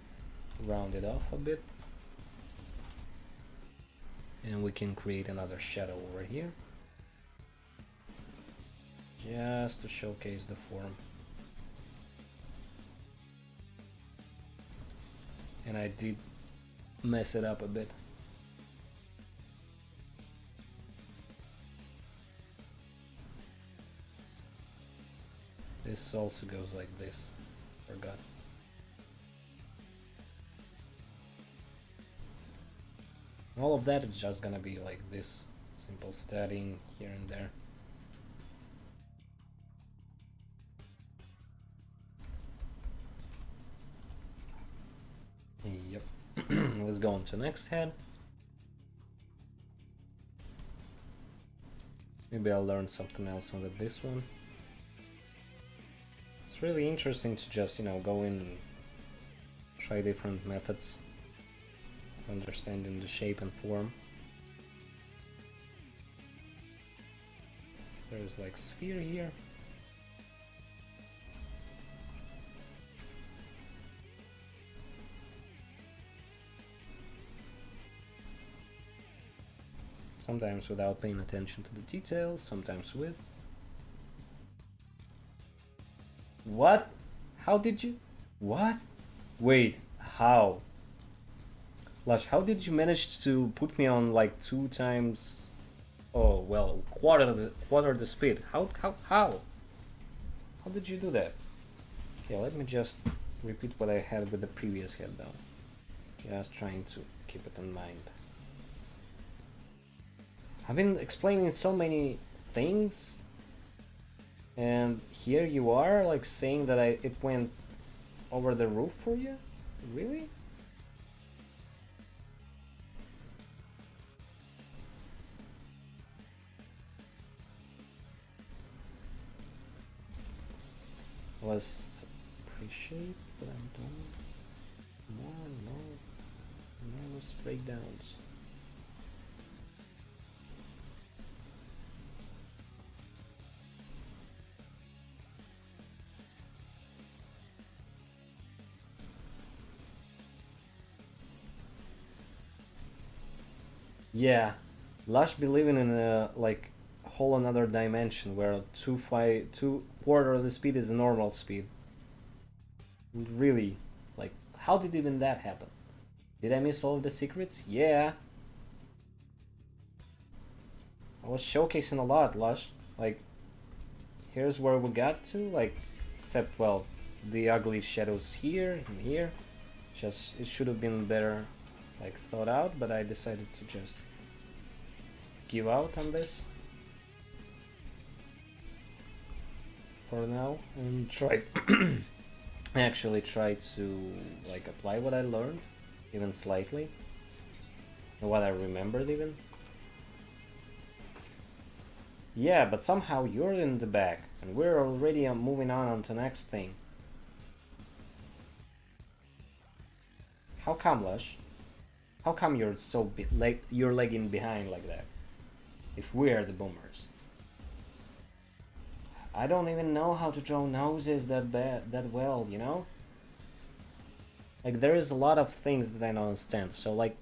round it off a bit. And we can create another shadow over here, just to showcase the form. And I did mess it up a bit. This also goes like this. Forgot. All of that is just gonna be like this, simple studying here and there. Yep. Let's go on to next head. Maybe I'll learn something else on this one. It's really interesting to just, you know, go in and try different methods of understanding the shape and form. There's like sphere here. Sometimes without paying attention to the details, sometimes with. What? How did you? What? Wait, how? Lush, how did you manage to put me on like 2 times? Oh well, quarter the speed. How? How did you do that? Okay, let me just repeat what I had with the previous head though. Just trying to keep it in mind. I've been explaining so many things, and here you are like saying that it went over the roof for you? Really? Let's appreciate what I'm doing. More nervous breakdowns. Yeah, Lush be living in a like whole another dimension where two quarter of the speed is the normal speed. Really, like how did even that happen? Did I miss all of the secrets? Yeah, I was showcasing a lot, Lush. Like here's where we got to. Like except well, the ugly shadows here and here. Just it should have been better, like thought out. But I decided to just give out on this for now and try actually try to like apply what I learned even slightly, what I remembered even. Yeah, but somehow you're in the back and we're already moving on to the next thing. How come, Lush? How come you're so like you're lagging behind like that if we're the boomers? I don't even know how to draw noses that well, you know? Like there is a lot of things that I don't understand. So like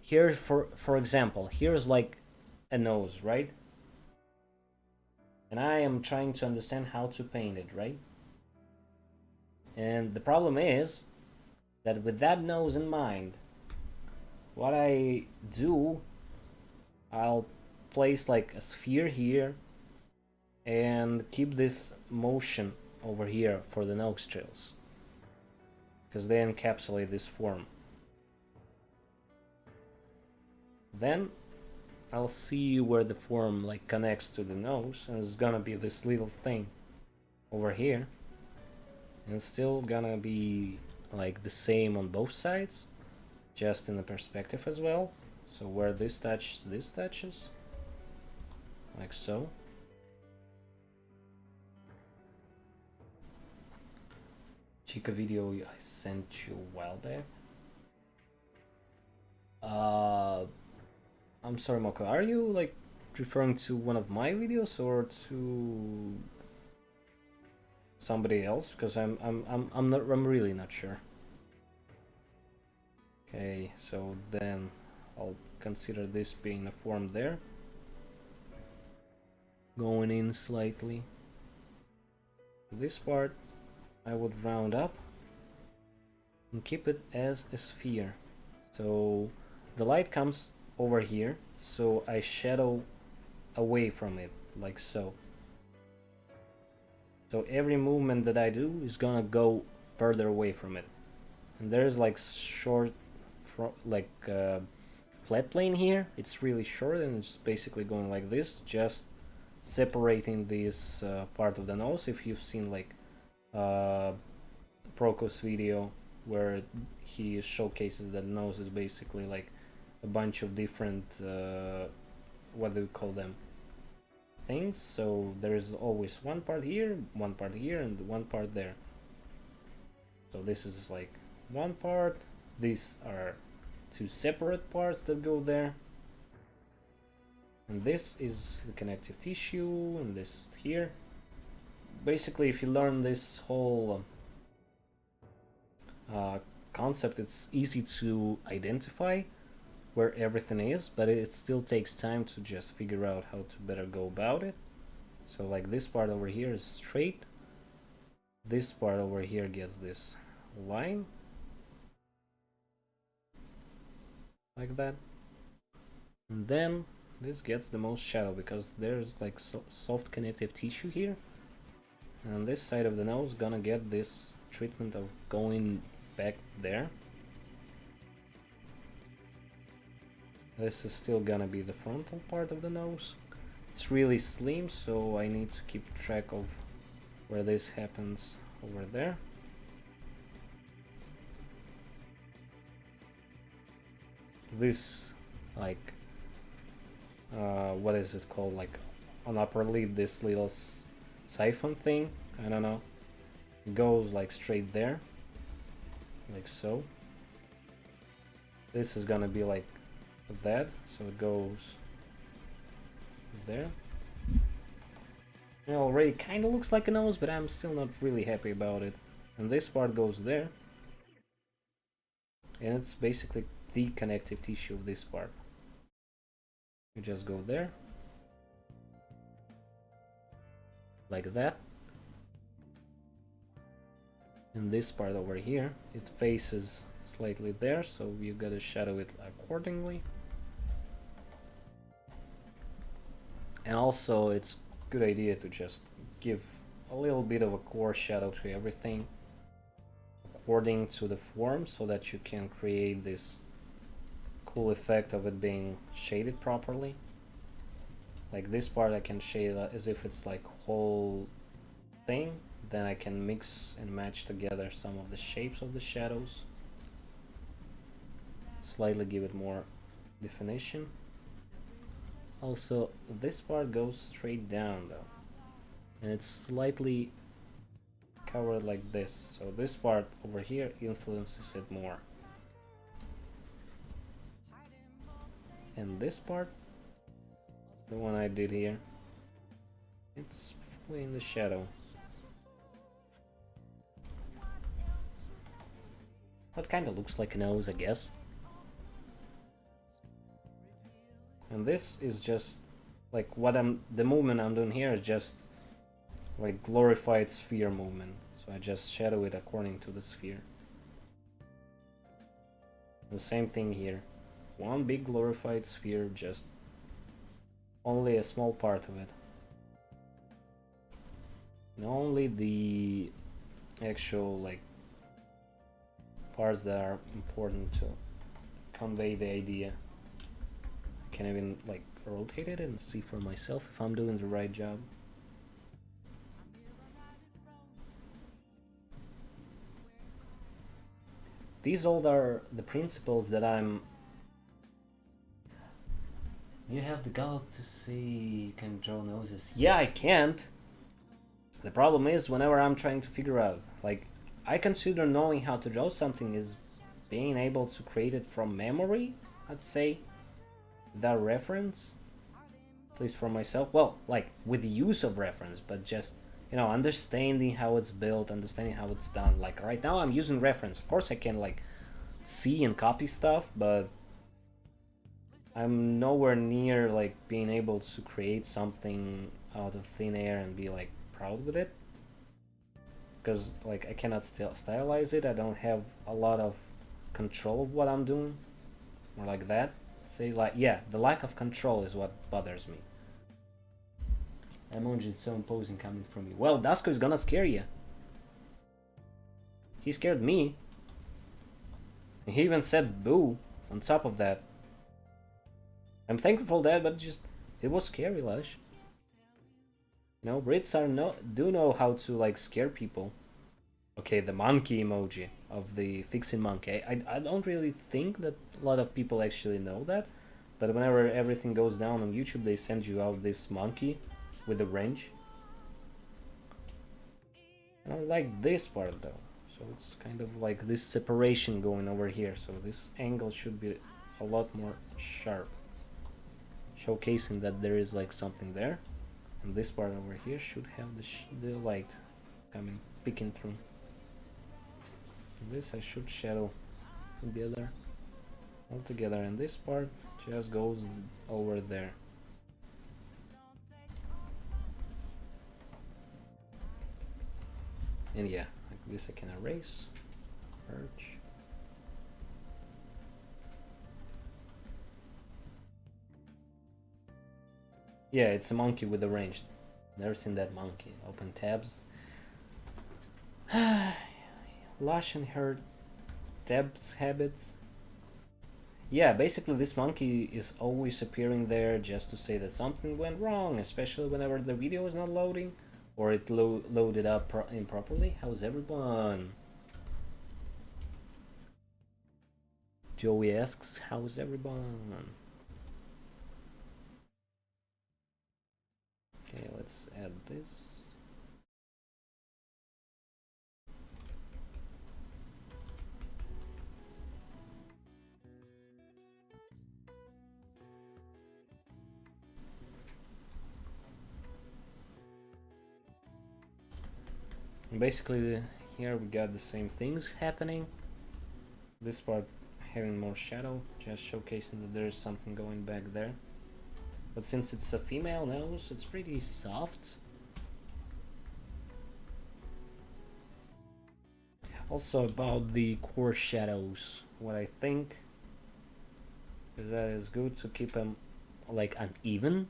here for example, here's like a nose, right? And I am trying to understand how to paint it, right? And the problem is that with that nose in mind, what I do, I'll place like a sphere here and keep this motion over here for the nostrils because they encapsulate this form. Then I'll see where the form like connects to the nose, and it's gonna be this little thing over here, and it's still gonna be like the same on both sides, just in the perspective as well. So where this touches, like so. Chica video I sent you a while back. I'm sorry, Moko. Are you like referring to one of my videos or to somebody else? Because I'm really not sure. Okay, so then I'll consider this being a form there. Going in slightly. This part I would round up and keep it as a sphere. So the light comes over here, so I shadow away from it, like so. So every movement that I do is gonna go further away from it. And there's like short, flat plane here. It's really short and it's basically going like this, just separating this part of the nose. If you've seen like Proko's video where he showcases that nose is basically like a bunch of different what do we call them, things. So there's always one part here, and one part there. So this is like one part, these are two separate parts that go there, and this is the connective tissue, and this here. Basically, if you learn this whole concept, it's easy to identify where everything is, but it still takes time to just figure out how to better go about it. So like this part over here is straight, this part over here gets this line like that, and then this gets the most shadow because there's like soft connective tissue here, and this side of the nose gonna get this treatment of going back there. This is still gonna be the frontal part of the nose. It's really slim, so I need to keep track of where this happens over there. This, like, what is it called? Like, on upper lid, this little siphon thing, I don't know, it goes like straight there, like so. This is gonna be like that, so it goes there. It already kind of looks like a nose, but I'm still not really happy about it. And this part goes there, and it's basically the connective tissue of this part. You just go there. Like that. And this part over here, it faces slightly there, so you gotta shadow it accordingly. And also it's good idea to just give a little bit of a core shadow to everything according to the form, so that you can create this cool effect of it being shaded properly. Like this part I can shade as if it's like whole thing, then I can mix and match together some of the shapes of the shadows, slightly give it more definition. Also, this part goes straight down though, and it's slightly covered like this, so this part over here influences it more. And this part, the one I did here, it's fully in the shadow. That kind of looks like a nose, I guess. And this is just like the movement I'm doing here is just like glorified sphere movement. So I just shadow it according to the sphere. The same thing here. One big glorified sphere, just only a small part of it. And only the actual like parts that are important to convey the idea. I can even like rotate it and see for myself if I'm doing the right job. These all are the principles that I'm... You have the gall to say you can draw noses. Yeah, I can't. The problem is whenever I'm trying to figure out, like, I consider knowing how to draw something is being able to create it from memory, I'd say, without reference, at least for myself. Well, like, with the use of reference, but just, you know, understanding how it's built, understanding how it's done. Like, right now I'm using reference. Of course I can, like, see and copy stuff, but I'm nowhere near, like, being able to create something out of thin air and be, like, proud with it. Because, like, I cannot stylize it. I don't have a lot of control of what I'm doing. Or like that. Say, like, yeah, the lack of control is what bothers me. Emoji is so imposing coming from you. Well, Dasko is gonna scare you. He scared me. He even said boo on top of that. I'm thankful for that, but just, it was scary, Lush. You know, Brits do know how to, like, scare people. Okay, the monkey emoji of the fixing monkey. I don't really think that a lot of people actually know that, but whenever everything goes down on YouTube, they send you out this monkey with the wrench. I don't like this part though, so it's kind of like this separation going over here, so this angle should be a lot more sharp, showcasing that there is like something there, and this part over here should have the light coming, peeking through. This I should shadow together, all together, and this part just goes over there. And yeah, like this I can erase, merge. Yeah, it's a monkey with a wrench. Never seen that monkey. Open tabs. Lush and her tabs habits. Yeah, basically this monkey is always appearing there just to say that something went wrong, especially whenever the video is not loading or it loaded up improperly. How's everyone? Joey asks, how's everyone? Okay, let's add this. Basically, here we got the same things happening. This part having more shadow, just showcasing that there is something going back there. but since it's a female nose, it's pretty soft. Also about the core shadows, what I think is that it's good to keep them like uneven.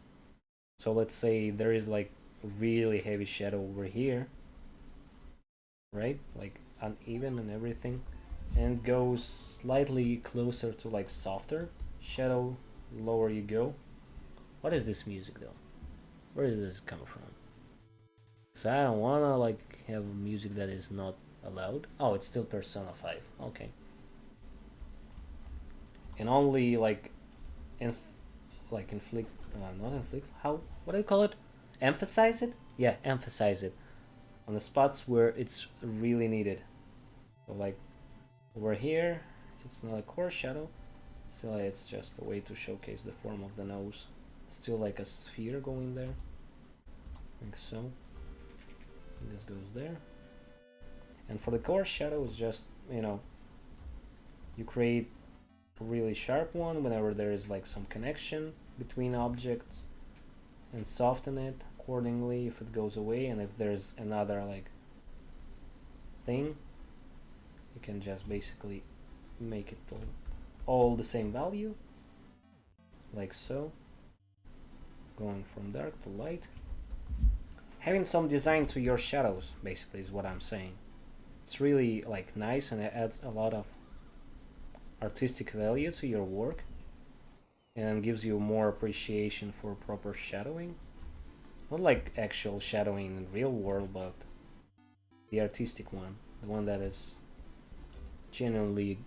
So let's say there is like really heavy shadow over here, right? Like uneven and everything, and goes slightly closer to like softer shadow, lower you go. What is this music though? Where is this coming from? Cause I don't wanna like have music that is not allowed. Oh, it's still Persona 5. Okay. And only like inflict, not inflict. How? What do you call it? Emphasize it? Yeah, emphasize it on the spots where it's really needed. So like over here, it's not a core shadow, so it's just a way to showcase the form of the nose. Still like a sphere going there, like so. This goes there. And for the core shadow, it's just, you know, you create a really sharp one whenever there is like some connection between objects, and soften it accordingly if it goes away, and if there's another like thing, you can just basically make it all the same value, like so, going from dark to light. Having some design to your shadows basically is what I'm saying. It's really like nice, and it adds a lot of artistic value to your work and gives you more appreciation for proper shadowing. Not like actual shadowing in the real world, but the artistic one, the one that is genuinely,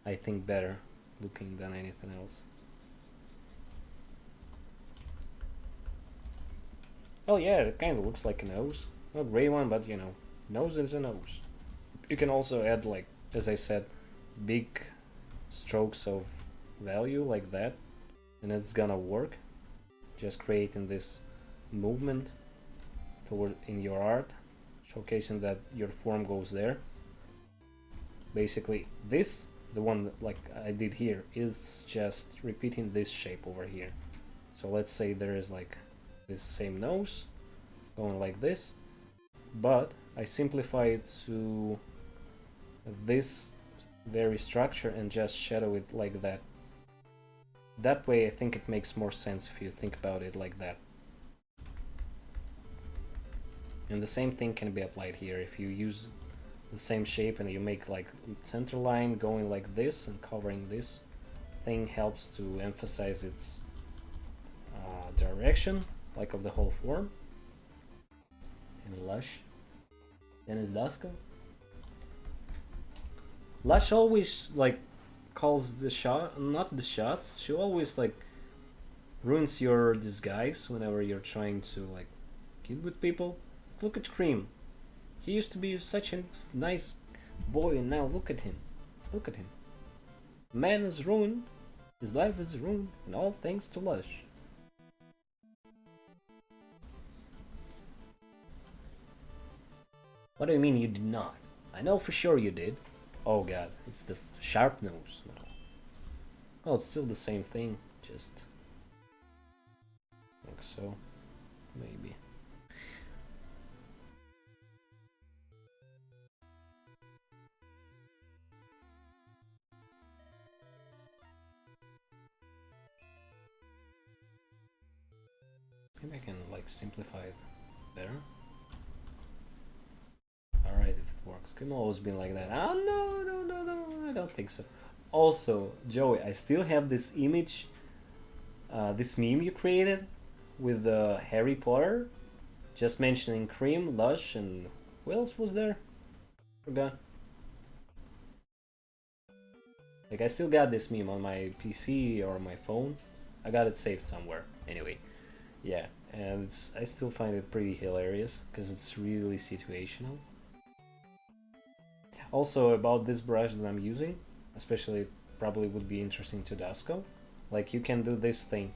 I think, better looking than anything else. Oh yeah, it kind of looks like a nose. Not a gray one, but you know, nose is a nose. You can also add, like, as I said, big strokes of value like that, and it's gonna work. Just creating this movement toward in your art, showcasing that your form goes there. Basically, this, the one that, like I did here, is just repeating this shape over here. So let's say there is like this same nose going like this, but I simplify it to this very structure and just shadow it like that. That way I think it makes more sense if you think about it like that. And the same thing can be applied here. If you use the same shape and you make like center line going like this and covering this thing, helps to emphasize its direction, like of the whole form. And Lush. Then is Dusko. Lush always like calls the shot, not the shots. She always like ruins your disguise whenever you're trying to like kid with people. Look at Cream. He used to be such a nice boy, and now look at him. Look at him. Man is ruined. His life is ruined, and all thanks to Lush. What do you mean you did not? I know for sure you did. Oh god, it's the sharp nose. No. Oh, it's still the same thing, just like so, maybe. Maybe I can like simplify it better. Alright, if it works. Can always be like that. Oh no, I don't think so. Also, Joey, I still have this image, this meme you created with Harry Potter, just mentioning Cream, Lush, and who else was there? Forgot. Like, I still got this meme on my PC or my phone. I got it saved somewhere. Anyway, yeah, and I still find it pretty hilarious because it's really situational. Also, about this brush that I'm using, especially probably would be interesting to Dusko. Like, you can do this thing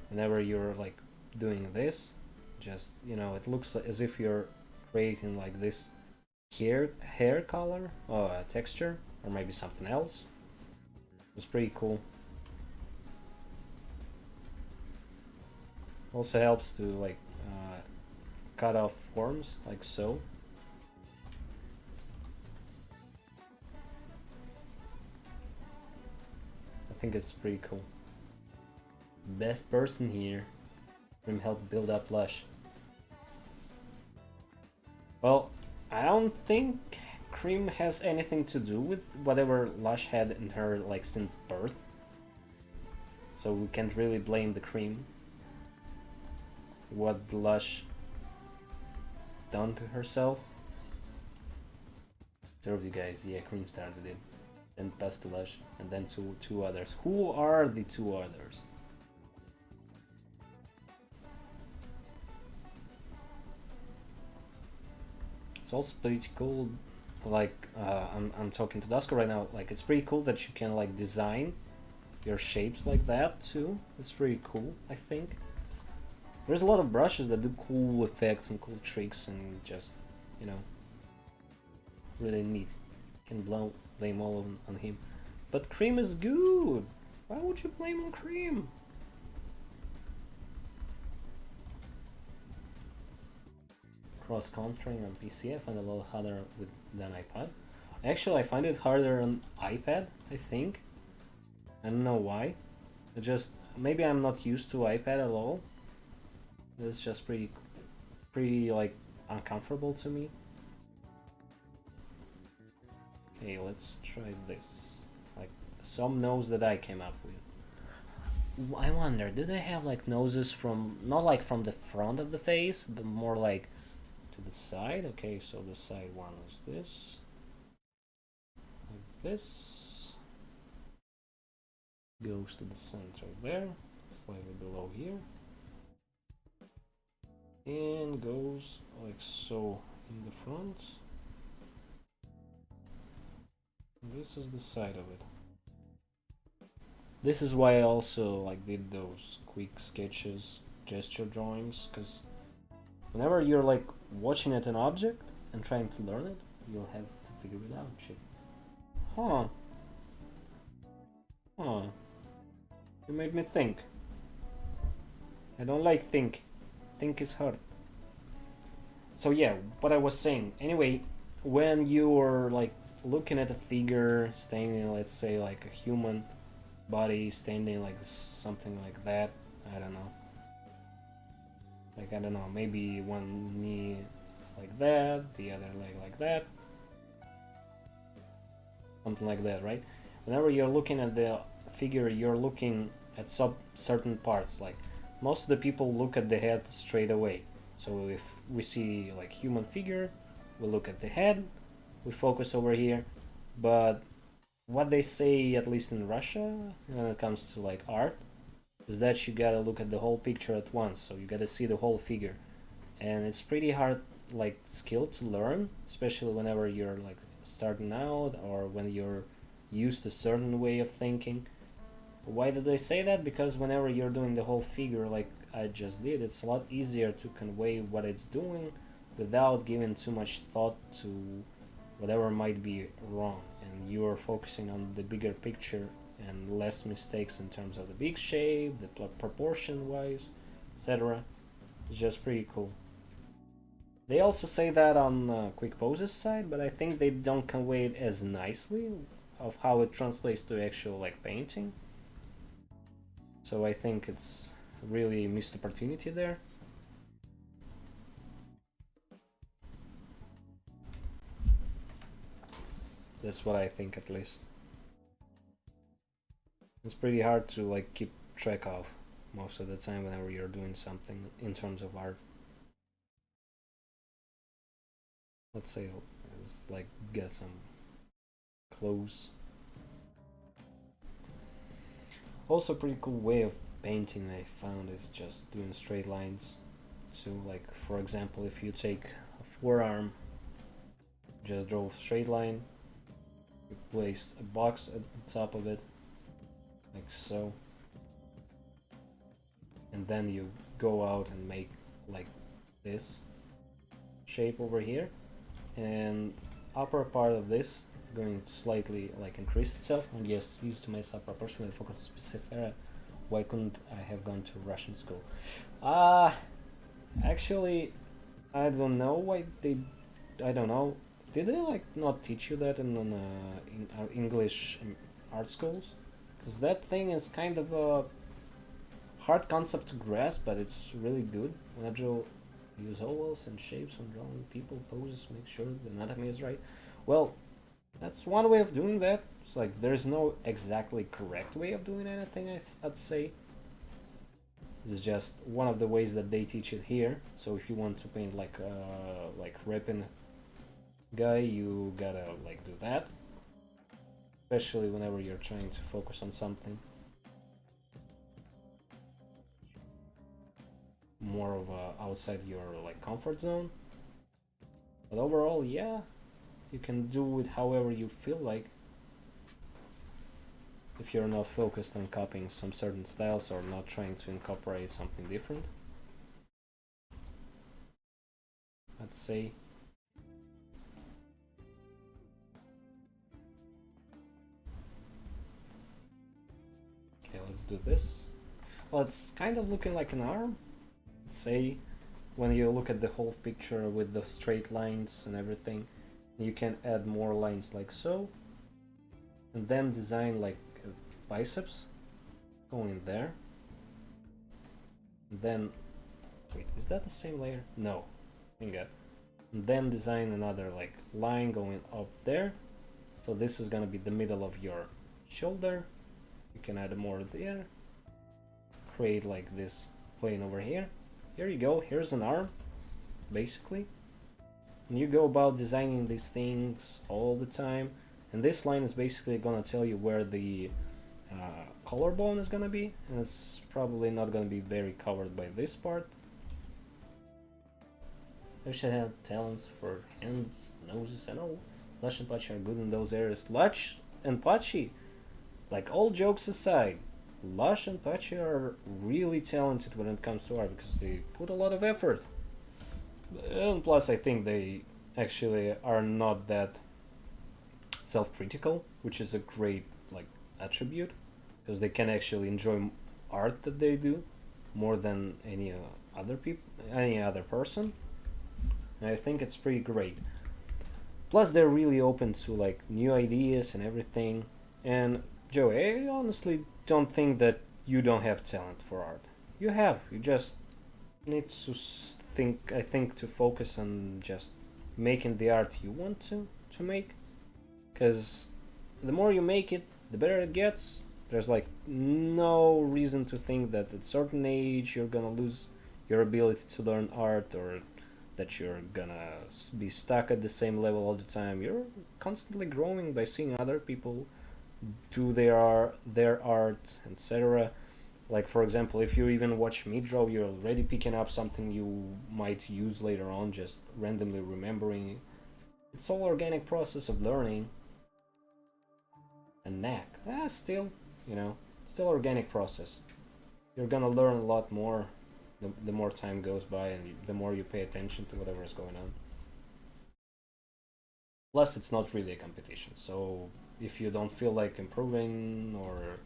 whenever you're like doing this. Just, you know, it looks like as if you're creating like this hair color or texture, or maybe something else. It's pretty cool. Also helps to like cut off forms like so. I think it's pretty cool. Best person here. Him help build up Lush. Well, I don't think Cream has anything to do with whatever Lush had in her like since birth. So we can't really blame the Cream. What Lush done to herself. Two of you guys, yeah, Cream started it. Then passed to Lush, and then two others. Who are the two others? It's also pretty cool, like, I'm talking to Dusker right now, like, it's pretty cool that you can, like, design your shapes like that, too. It's pretty cool, I think. There's a lot of brushes that do cool effects and cool tricks and just, you know, really neat. Can blame all of them on him. But Cream is good! Why would you blame on Cream? Cross-contouring on PC, I find it a little harder than iPad. Actually, I find it harder on iPad, I think. I don't know why. Maybe I'm not used to iPad at all. It's just pretty like uncomfortable to me. Okay, let's try this. Like some nose that I came up with. I wonder, do they have like noses from not like from the front of the face, but more like to the side? Okay, so the side one is this. Like this. Goes to the center there, slightly below here. And goes like so in the front. This is the side of it. This is why I also like did those quick sketches, gesture drawings, because whenever you're like watching at an object and trying to learn it, you'll have to figure it out. Shit. Huh. You made me think. I don't like think. Think is hard. So yeah, what I was saying. Anyway, when you're like looking at a figure standing, let's say like a human body standing like something like that, I don't know. Like I don't know, maybe one knee like that, the other leg like that. Something like that, right? Whenever you're looking at the figure, you're looking at certain parts. Like most of the people look at the head straight away. So if we see like human figure, we look at the head, we focus over here. But what they say, at least in Russia, when it comes to like art, is that you gotta look at the whole picture at once. So you gotta see the whole figure, and it's pretty hard like skill to learn, especially whenever you're like starting out or when you're used to a certain way of thinking. Why do they say that? Because whenever you're doing the whole figure like I just did, it's a lot easier to convey what it's doing without giving too much thought to whatever might be wrong, and you're focusing on the bigger picture and less mistakes in terms of the big shape, the proportion wise, etc. It's just pretty cool. They also say that on Quick Poses side, but I think they don't convey it as nicely of how it translates to actual like painting. So I think it's really missed opportunity there. That's what I think, at least. It's pretty hard to like keep track of most of the time whenever you're doing something in terms of art. Let's say let's like get some clothes. Also, pretty cool way of painting I found is just doing straight lines. So like for example, if you take a forearm, just draw a straight line, you place a box at the top of it like so, and then you go out and make like this shape over here, and upper part of this going to slightly like increase itself, and yes, used to mess up proportionally focus specific area Why couldn't I have gone to Russian school? Actually, I don't know why they. I don't know. Did they like not teach you that in English art schools? Because that thing is kind of a hard concept to grasp, but it's really good. When I draw, use ovals and shapes when drawing people poses, make sure the anatomy is right. Well, that's one way of doing that. It's like there's no exactly correct way of doing anything. I'd say it's just one of the ways that they teach it here. So if you want to paint like ripping guy, you gotta like do that, especially whenever you're trying to focus on something more of outside your like comfort zone. But overall, yeah, you can do it however you feel like, if you're not focused on copying some certain styles or not trying to incorporate something different, I'd say. Okay, let's do this. Well, it's kind of looking like an arm. Let's say when you look at the whole picture with the straight lines and everything, you can add more lines like so, and then design like biceps going there. And then, wait, is that the same layer? No, and then design another like line going up there. So this is gonna be the middle of your shoulder. You can add more there. Create like this plane over here. Here you go. Here's an arm, basically. And you go about designing these things all the time. And this line is basically gonna tell you where the collarbone is gonna be, and it's probably not gonna be very covered by this part. I wish I had talents for hands, noses, and all. Lush and Patchy are good in those areas. Lush and Patchy, like all jokes aside, Lush and Patchy are really talented when it comes to art because they put a lot of effort. And plus, I think they actually are not that self-critical, which is a great like attribute, because they can actually enjoy art that they do more than any other person. And I think it's pretty great. Plus, they're really open to like new ideas and everything. And Joe, I honestly don't think that you don't have talent for art. You have. You just need to think. I think to focus on just making the art you want to make. Because the more you make it, the better it gets. There's like no reason to think that at a certain age you're gonna lose your ability to learn art, or that you're gonna be stuck at the same level all the time. You're constantly growing by seeing other people do their art, etc. Like for example, if you even watch me draw, you're already picking up something you might use later on, just randomly remembering. It's all organic process of learning. And knack. Still, still organic process. You're gonna learn a lot more the more time goes by and the more you pay attention to whatever is going on. Plus, it's not really a competition, so if you don't feel like improving, or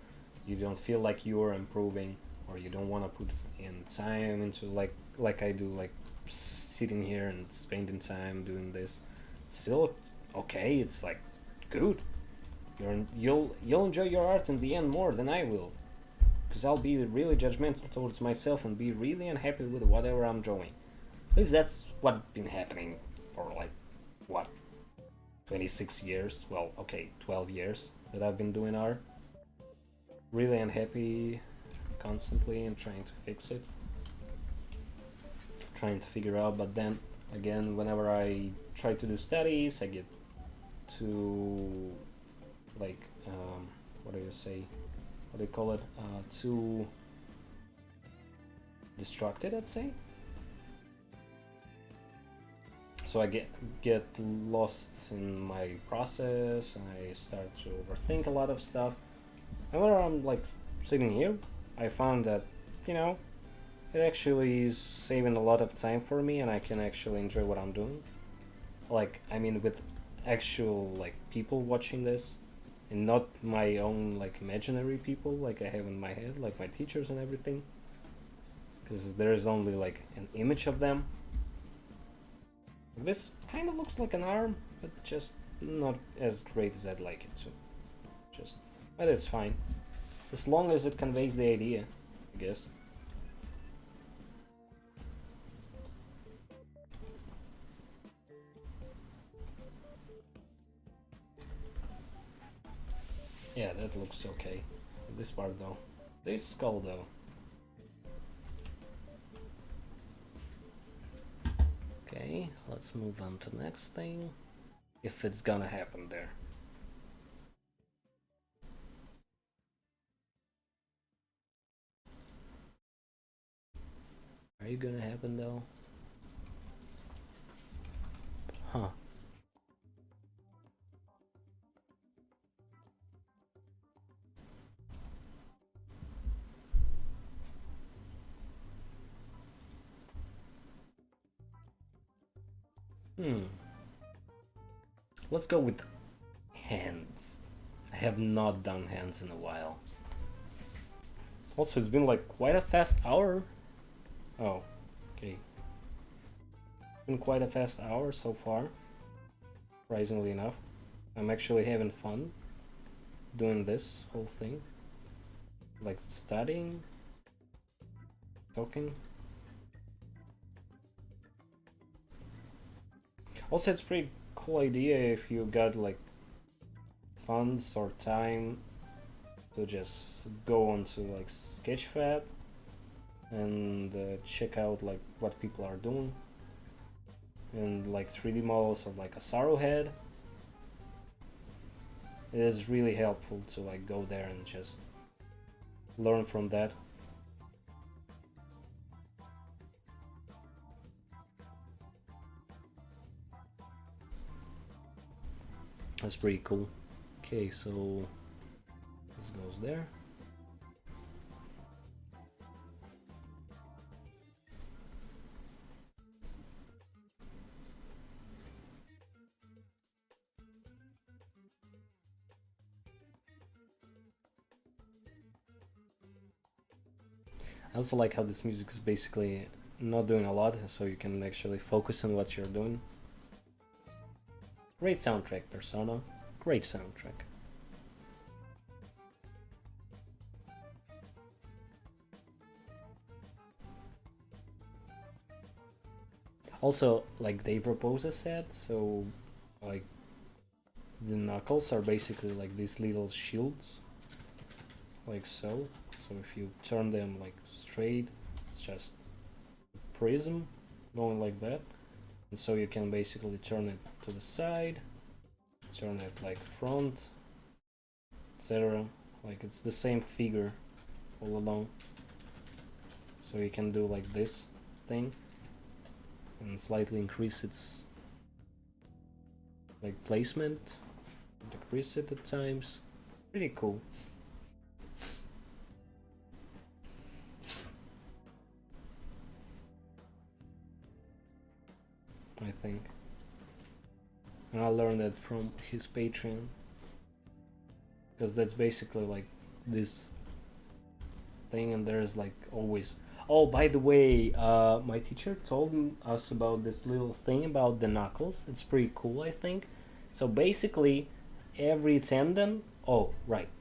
you don't feel like you're improving, or you don't want to put in time into like I do, like sitting here and spending time doing this, still okay. It's like good. You'll enjoy your art in the end more than I will, because I'll be really judgmental towards myself and be really unhappy with whatever I'm drawing. At least that's what's been happening for like what, 26 years? Well, okay, 12 years that I've been doing art. Really unhappy constantly and trying to fix it, trying to figure out. But then again, whenever I try to do studies, I get too like what do you say? What do you call it? Too distracted, I'd say. So I get lost in my process, and I start to overthink a lot of stuff. And when I'm like sitting here, I found that it actually is saving a lot of time for me, and I can actually enjoy what I'm doing. Like, I mean, with actual like people watching this, and not my own like imaginary people like I have in my head, like my teachers and everything, because there's only like an image of them. This kind of looks like an arm, but just not as great as I'd like it to. But it's fine, as long as it conveys the idea, I guess. Yeah, that looks okay. This part though. This skull though. Okay, let's move on to the next thing. If it's gonna happen there. Are you gonna happen though? Huh. Let's go with hands. I have not done hands in a while. Also, it's been like quite a fast hour. Oh, okay. It's been quite a fast hour so far, surprisingly enough. I'm actually having fun doing this whole thing. Like studying, talking. Also, it's pretty cool idea if you got like funds or time to just go onto like Sketchfab and check out like what people are doing, and like 3D models of like a Sorrow head. It is really helpful to like go there and just learn from that. That's pretty cool. Okay, so this goes there. I also like how this music is basically not doing a lot, so you can actually focus on what you're doing. Great soundtrack, Persona. Great soundtrack. Also, like they propose a set, so like the knuckles are basically like these little shields, like so. So if you turn them like straight, it's just a prism going like that. And so you can basically turn it to the side, turn it like front, etc. Like it's the same figure all along. So you can do like this thing and slightly increase its like placement, decrease it at times. Pretty cool. I think. And I learned that from his Patreon, because that's basically like this thing, and there's like always. Oh, by the way, my teacher told us about this little thing about the knuckles. It's pretty cool, I think. So basically, every tendon,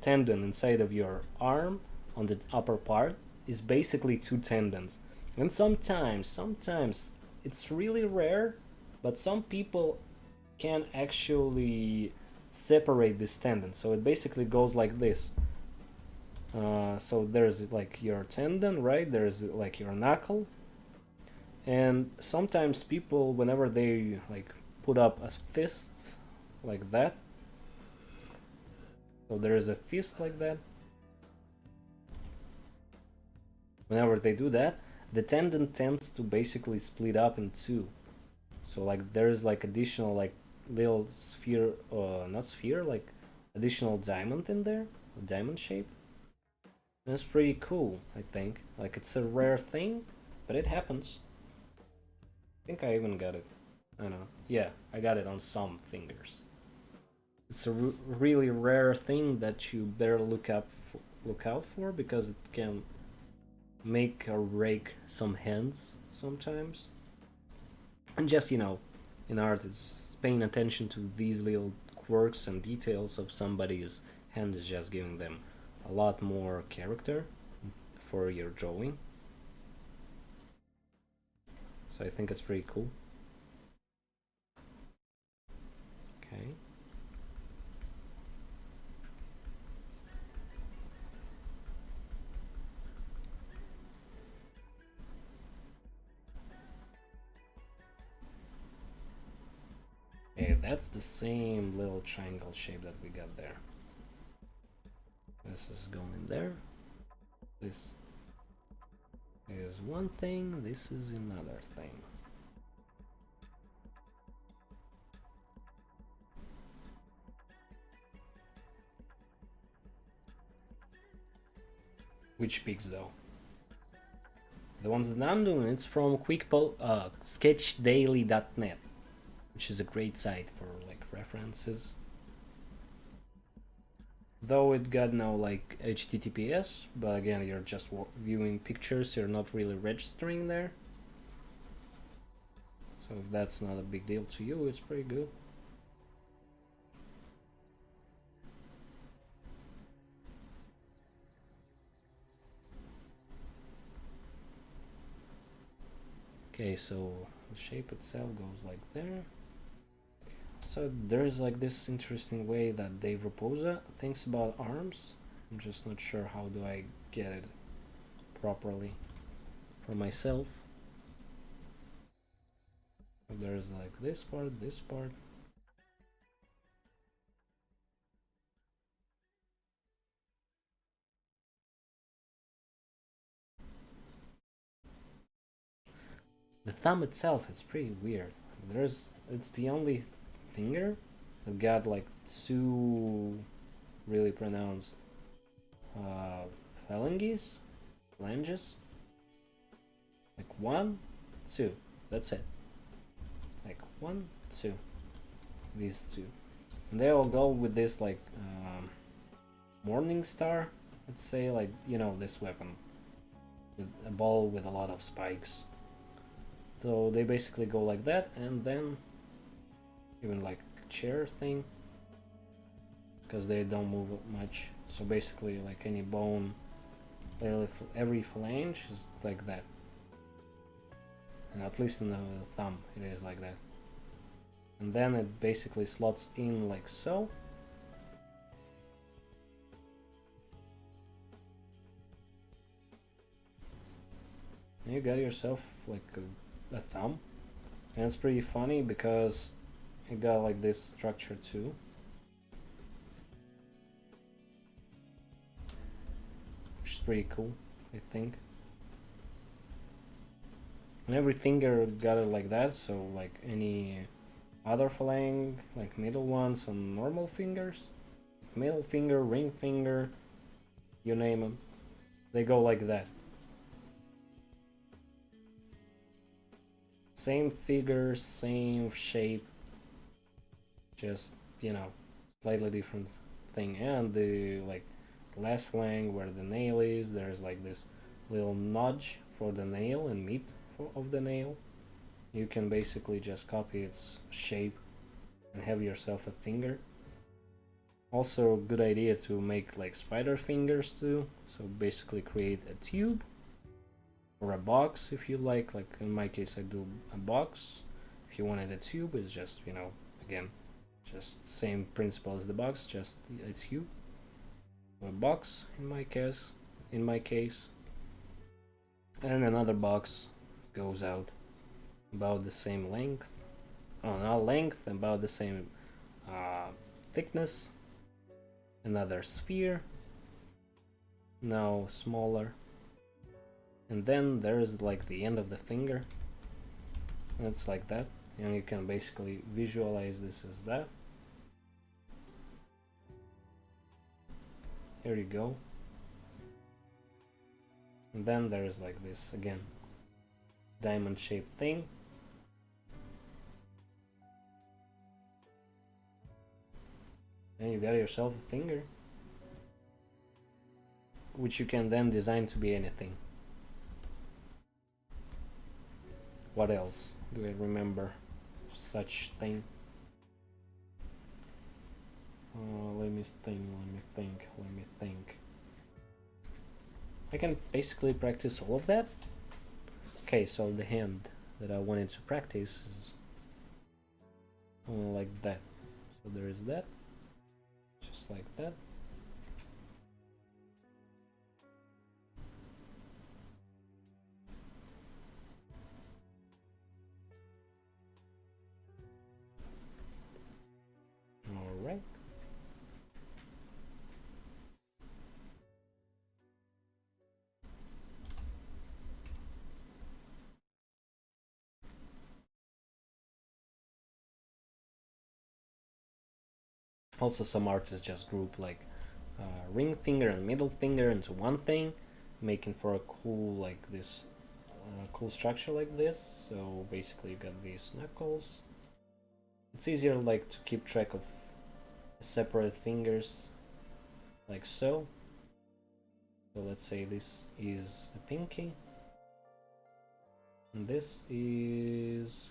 tendon inside of your arm on the upper part is basically two tendons. And sometimes it's really rare, but some people can actually separate this tendon. So it basically goes like this. So there's like your tendon, right? There's like your knuckle, and sometimes people, whenever they like put up a fist like that, so there is a fist like that. Whenever they do that, the tendon tends to basically split up in two. So like there's like additional like little sphere, not sphere, like additional diamond in there, a diamond shape. That's pretty cool, I think. Like it's a rare thing, but it happens. I think I even got it. I don't know. Yeah, I got it on some fingers. it's a really rare thing that you better look out for, because it can make or break some hands sometimes. And just, you know, in art, it's paying attention to these little quirks and details of somebody's hand is just giving them a lot more character for your drawing. So I think it's pretty cool. Okay. Okay, that's the same little triangle shape that we got there. This is going there. This is one thing, this is another thing. Which pics though? The ones that I'm doing, it's from sketchdaily.net, which is a great site for like references. Though it got no like HTTPS, but again, you're just viewing pictures, you're not really registering there. So if that's not a big deal to you, it's pretty good. Okay, so the shape itself goes like there. So there's like this interesting way that Dave Raposa thinks about arms. I'm just not sure how do I get it properly for myself. There's like this part, this part. The thumb itself is pretty weird. It's the only finger that got like two really pronounced phalanges, like 1, 2. That's it. Like 1, 2. These two, and they all go with this like morning star. Let's say, like, you know, this weapon with a ball with a lot of spikes. So they basically go like that, and then even like chair thing, because they don't move much. So basically, like any bone, every phalange is like that, and at least in the thumb it is like that. And then it basically slots in like so. You got yourself like a thumb, and it's pretty funny because it got like this structure too, which is pretty cool, I think. And every finger got it like that, so like any other phalange, like middle ones and normal fingers, middle finger, ring finger, you name them, they go like that. Same figure, same shape, just, you know, slightly different thing. And the like last flank where the nail is, there's like this little notch for the nail and meat of the nail. You can basically just copy its shape and have yourself a finger. Also, good idea to make like spider fingers too. So basically create a tube or a box if you like in my case I do a box. If you wanted a tube, it's just, you know, again, just same principle as the box, just a tube. A box in my case, and another box goes out about the same length, not length, about the same thickness. Another sphere, now smaller, and then there's like the end of the finger, and it's like that, and you can basically visualize this as that. Here you go. And then there's like this again diamond shaped thing. And you got yourself a finger, which you can then design to be anything. What else do I remember such thing? Let me think. I can basically practice all of that. Okay, so the hand that I wanted to practice is like that. So there is that, just like that. All right. Also, some artists just group like ring finger and middle finger into one thing, making for a cool like this cool structure like this. So basically, you got these knuckles. It's easier like to keep track of separate fingers, like so. So let's say this is a pinky, and this is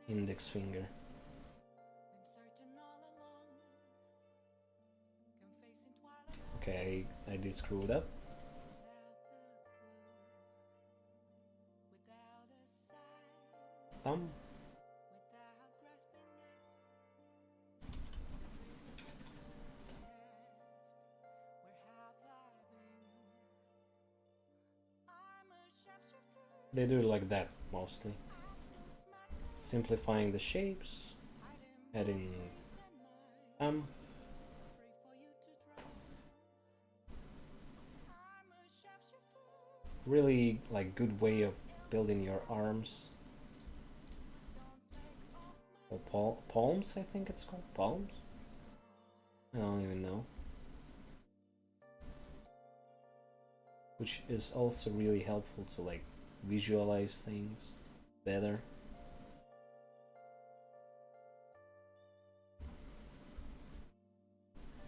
index finger. Okay, I did screw it up. Thumb. They do it like that mostly. Simplifying the shapes, adding thumb. Really like good way of building your arms. Or palms, I think it's called palms. I don't even know. Which is also really helpful to like visualize things better.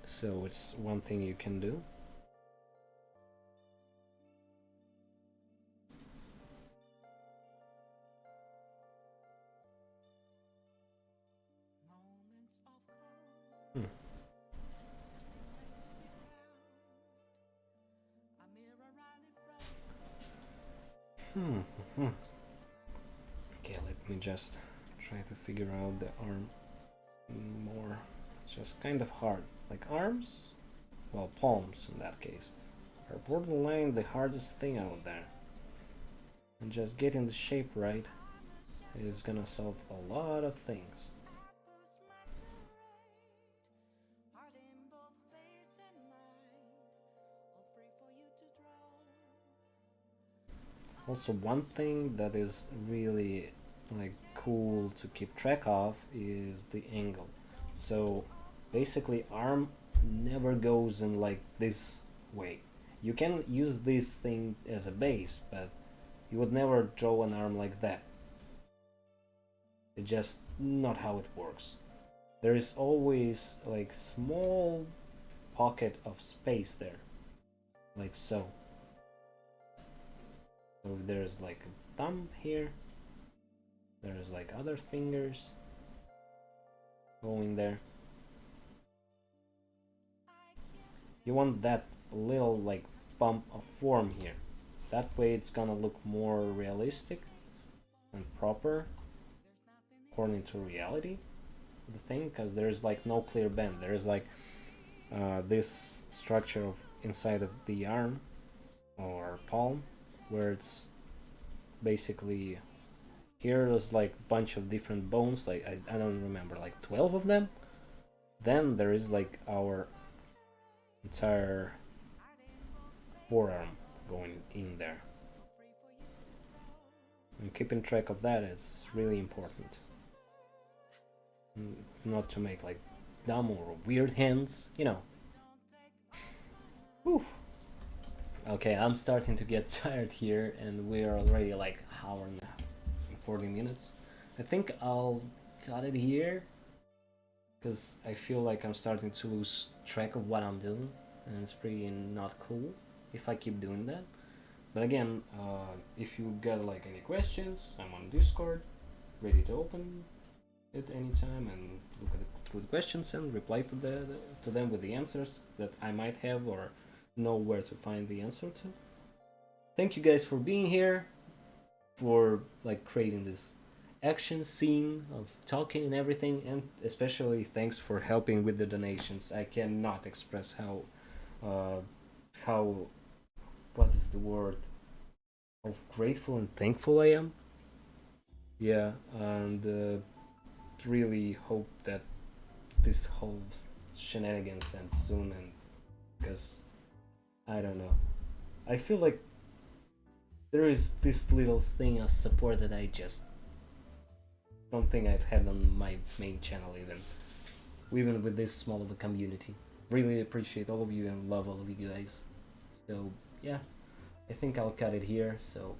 So it's one thing you can do. Okay, let me just try to figure out the arm more. It's just kind of hard. Like arms, well, palms in that case, are borderline the hardest thing out there. And just getting the shape right is gonna solve a lot of things. Also, one thing that is really like cool to keep track of is the angle. So basically arm never goes in like this way. You can use this thing as a base, but you would never draw an arm like that. It's just not how it works. There is always like small pocket of space there, like so. So there's like a thumb here, there's like other fingers going there. You want that little like bump of form here. That way it's gonna look more realistic and proper according to reality, the thing, because there's like no clear bend. There's like this structure of inside of the arm or palm where it's basically here there's like a bunch of different bones, like I don't remember, like 12 of them. Then there is like our entire forearm going in there, and keeping track of that is really important. Not to make like dumb or weird hands, you know. Whew. Okay, I'm starting to get tired here, and we're already like an hour and 40 minutes. I think I'll cut it here because I feel like I'm starting to lose track of what I'm doing, and it's pretty not cool if I keep doing that. But again, if you got like any questions, I'm on Discord, ready to open it anytime and look at through the questions and reply to them with the answers that I might have or know where to find the answer to. Thank you guys for being here, for like creating this action scene of talking and everything, and especially thanks for helping with the donations. I cannot express how what is the word, how grateful and thankful I am. Yeah, and really hope that this whole shenanigans ends soon, and because I don't know, I feel like there is this little thing of support that I just don't think I've had on my main channel, even with this small of a community. Really appreciate all of you and love all of you guys. So yeah, I think I'll cut it here. So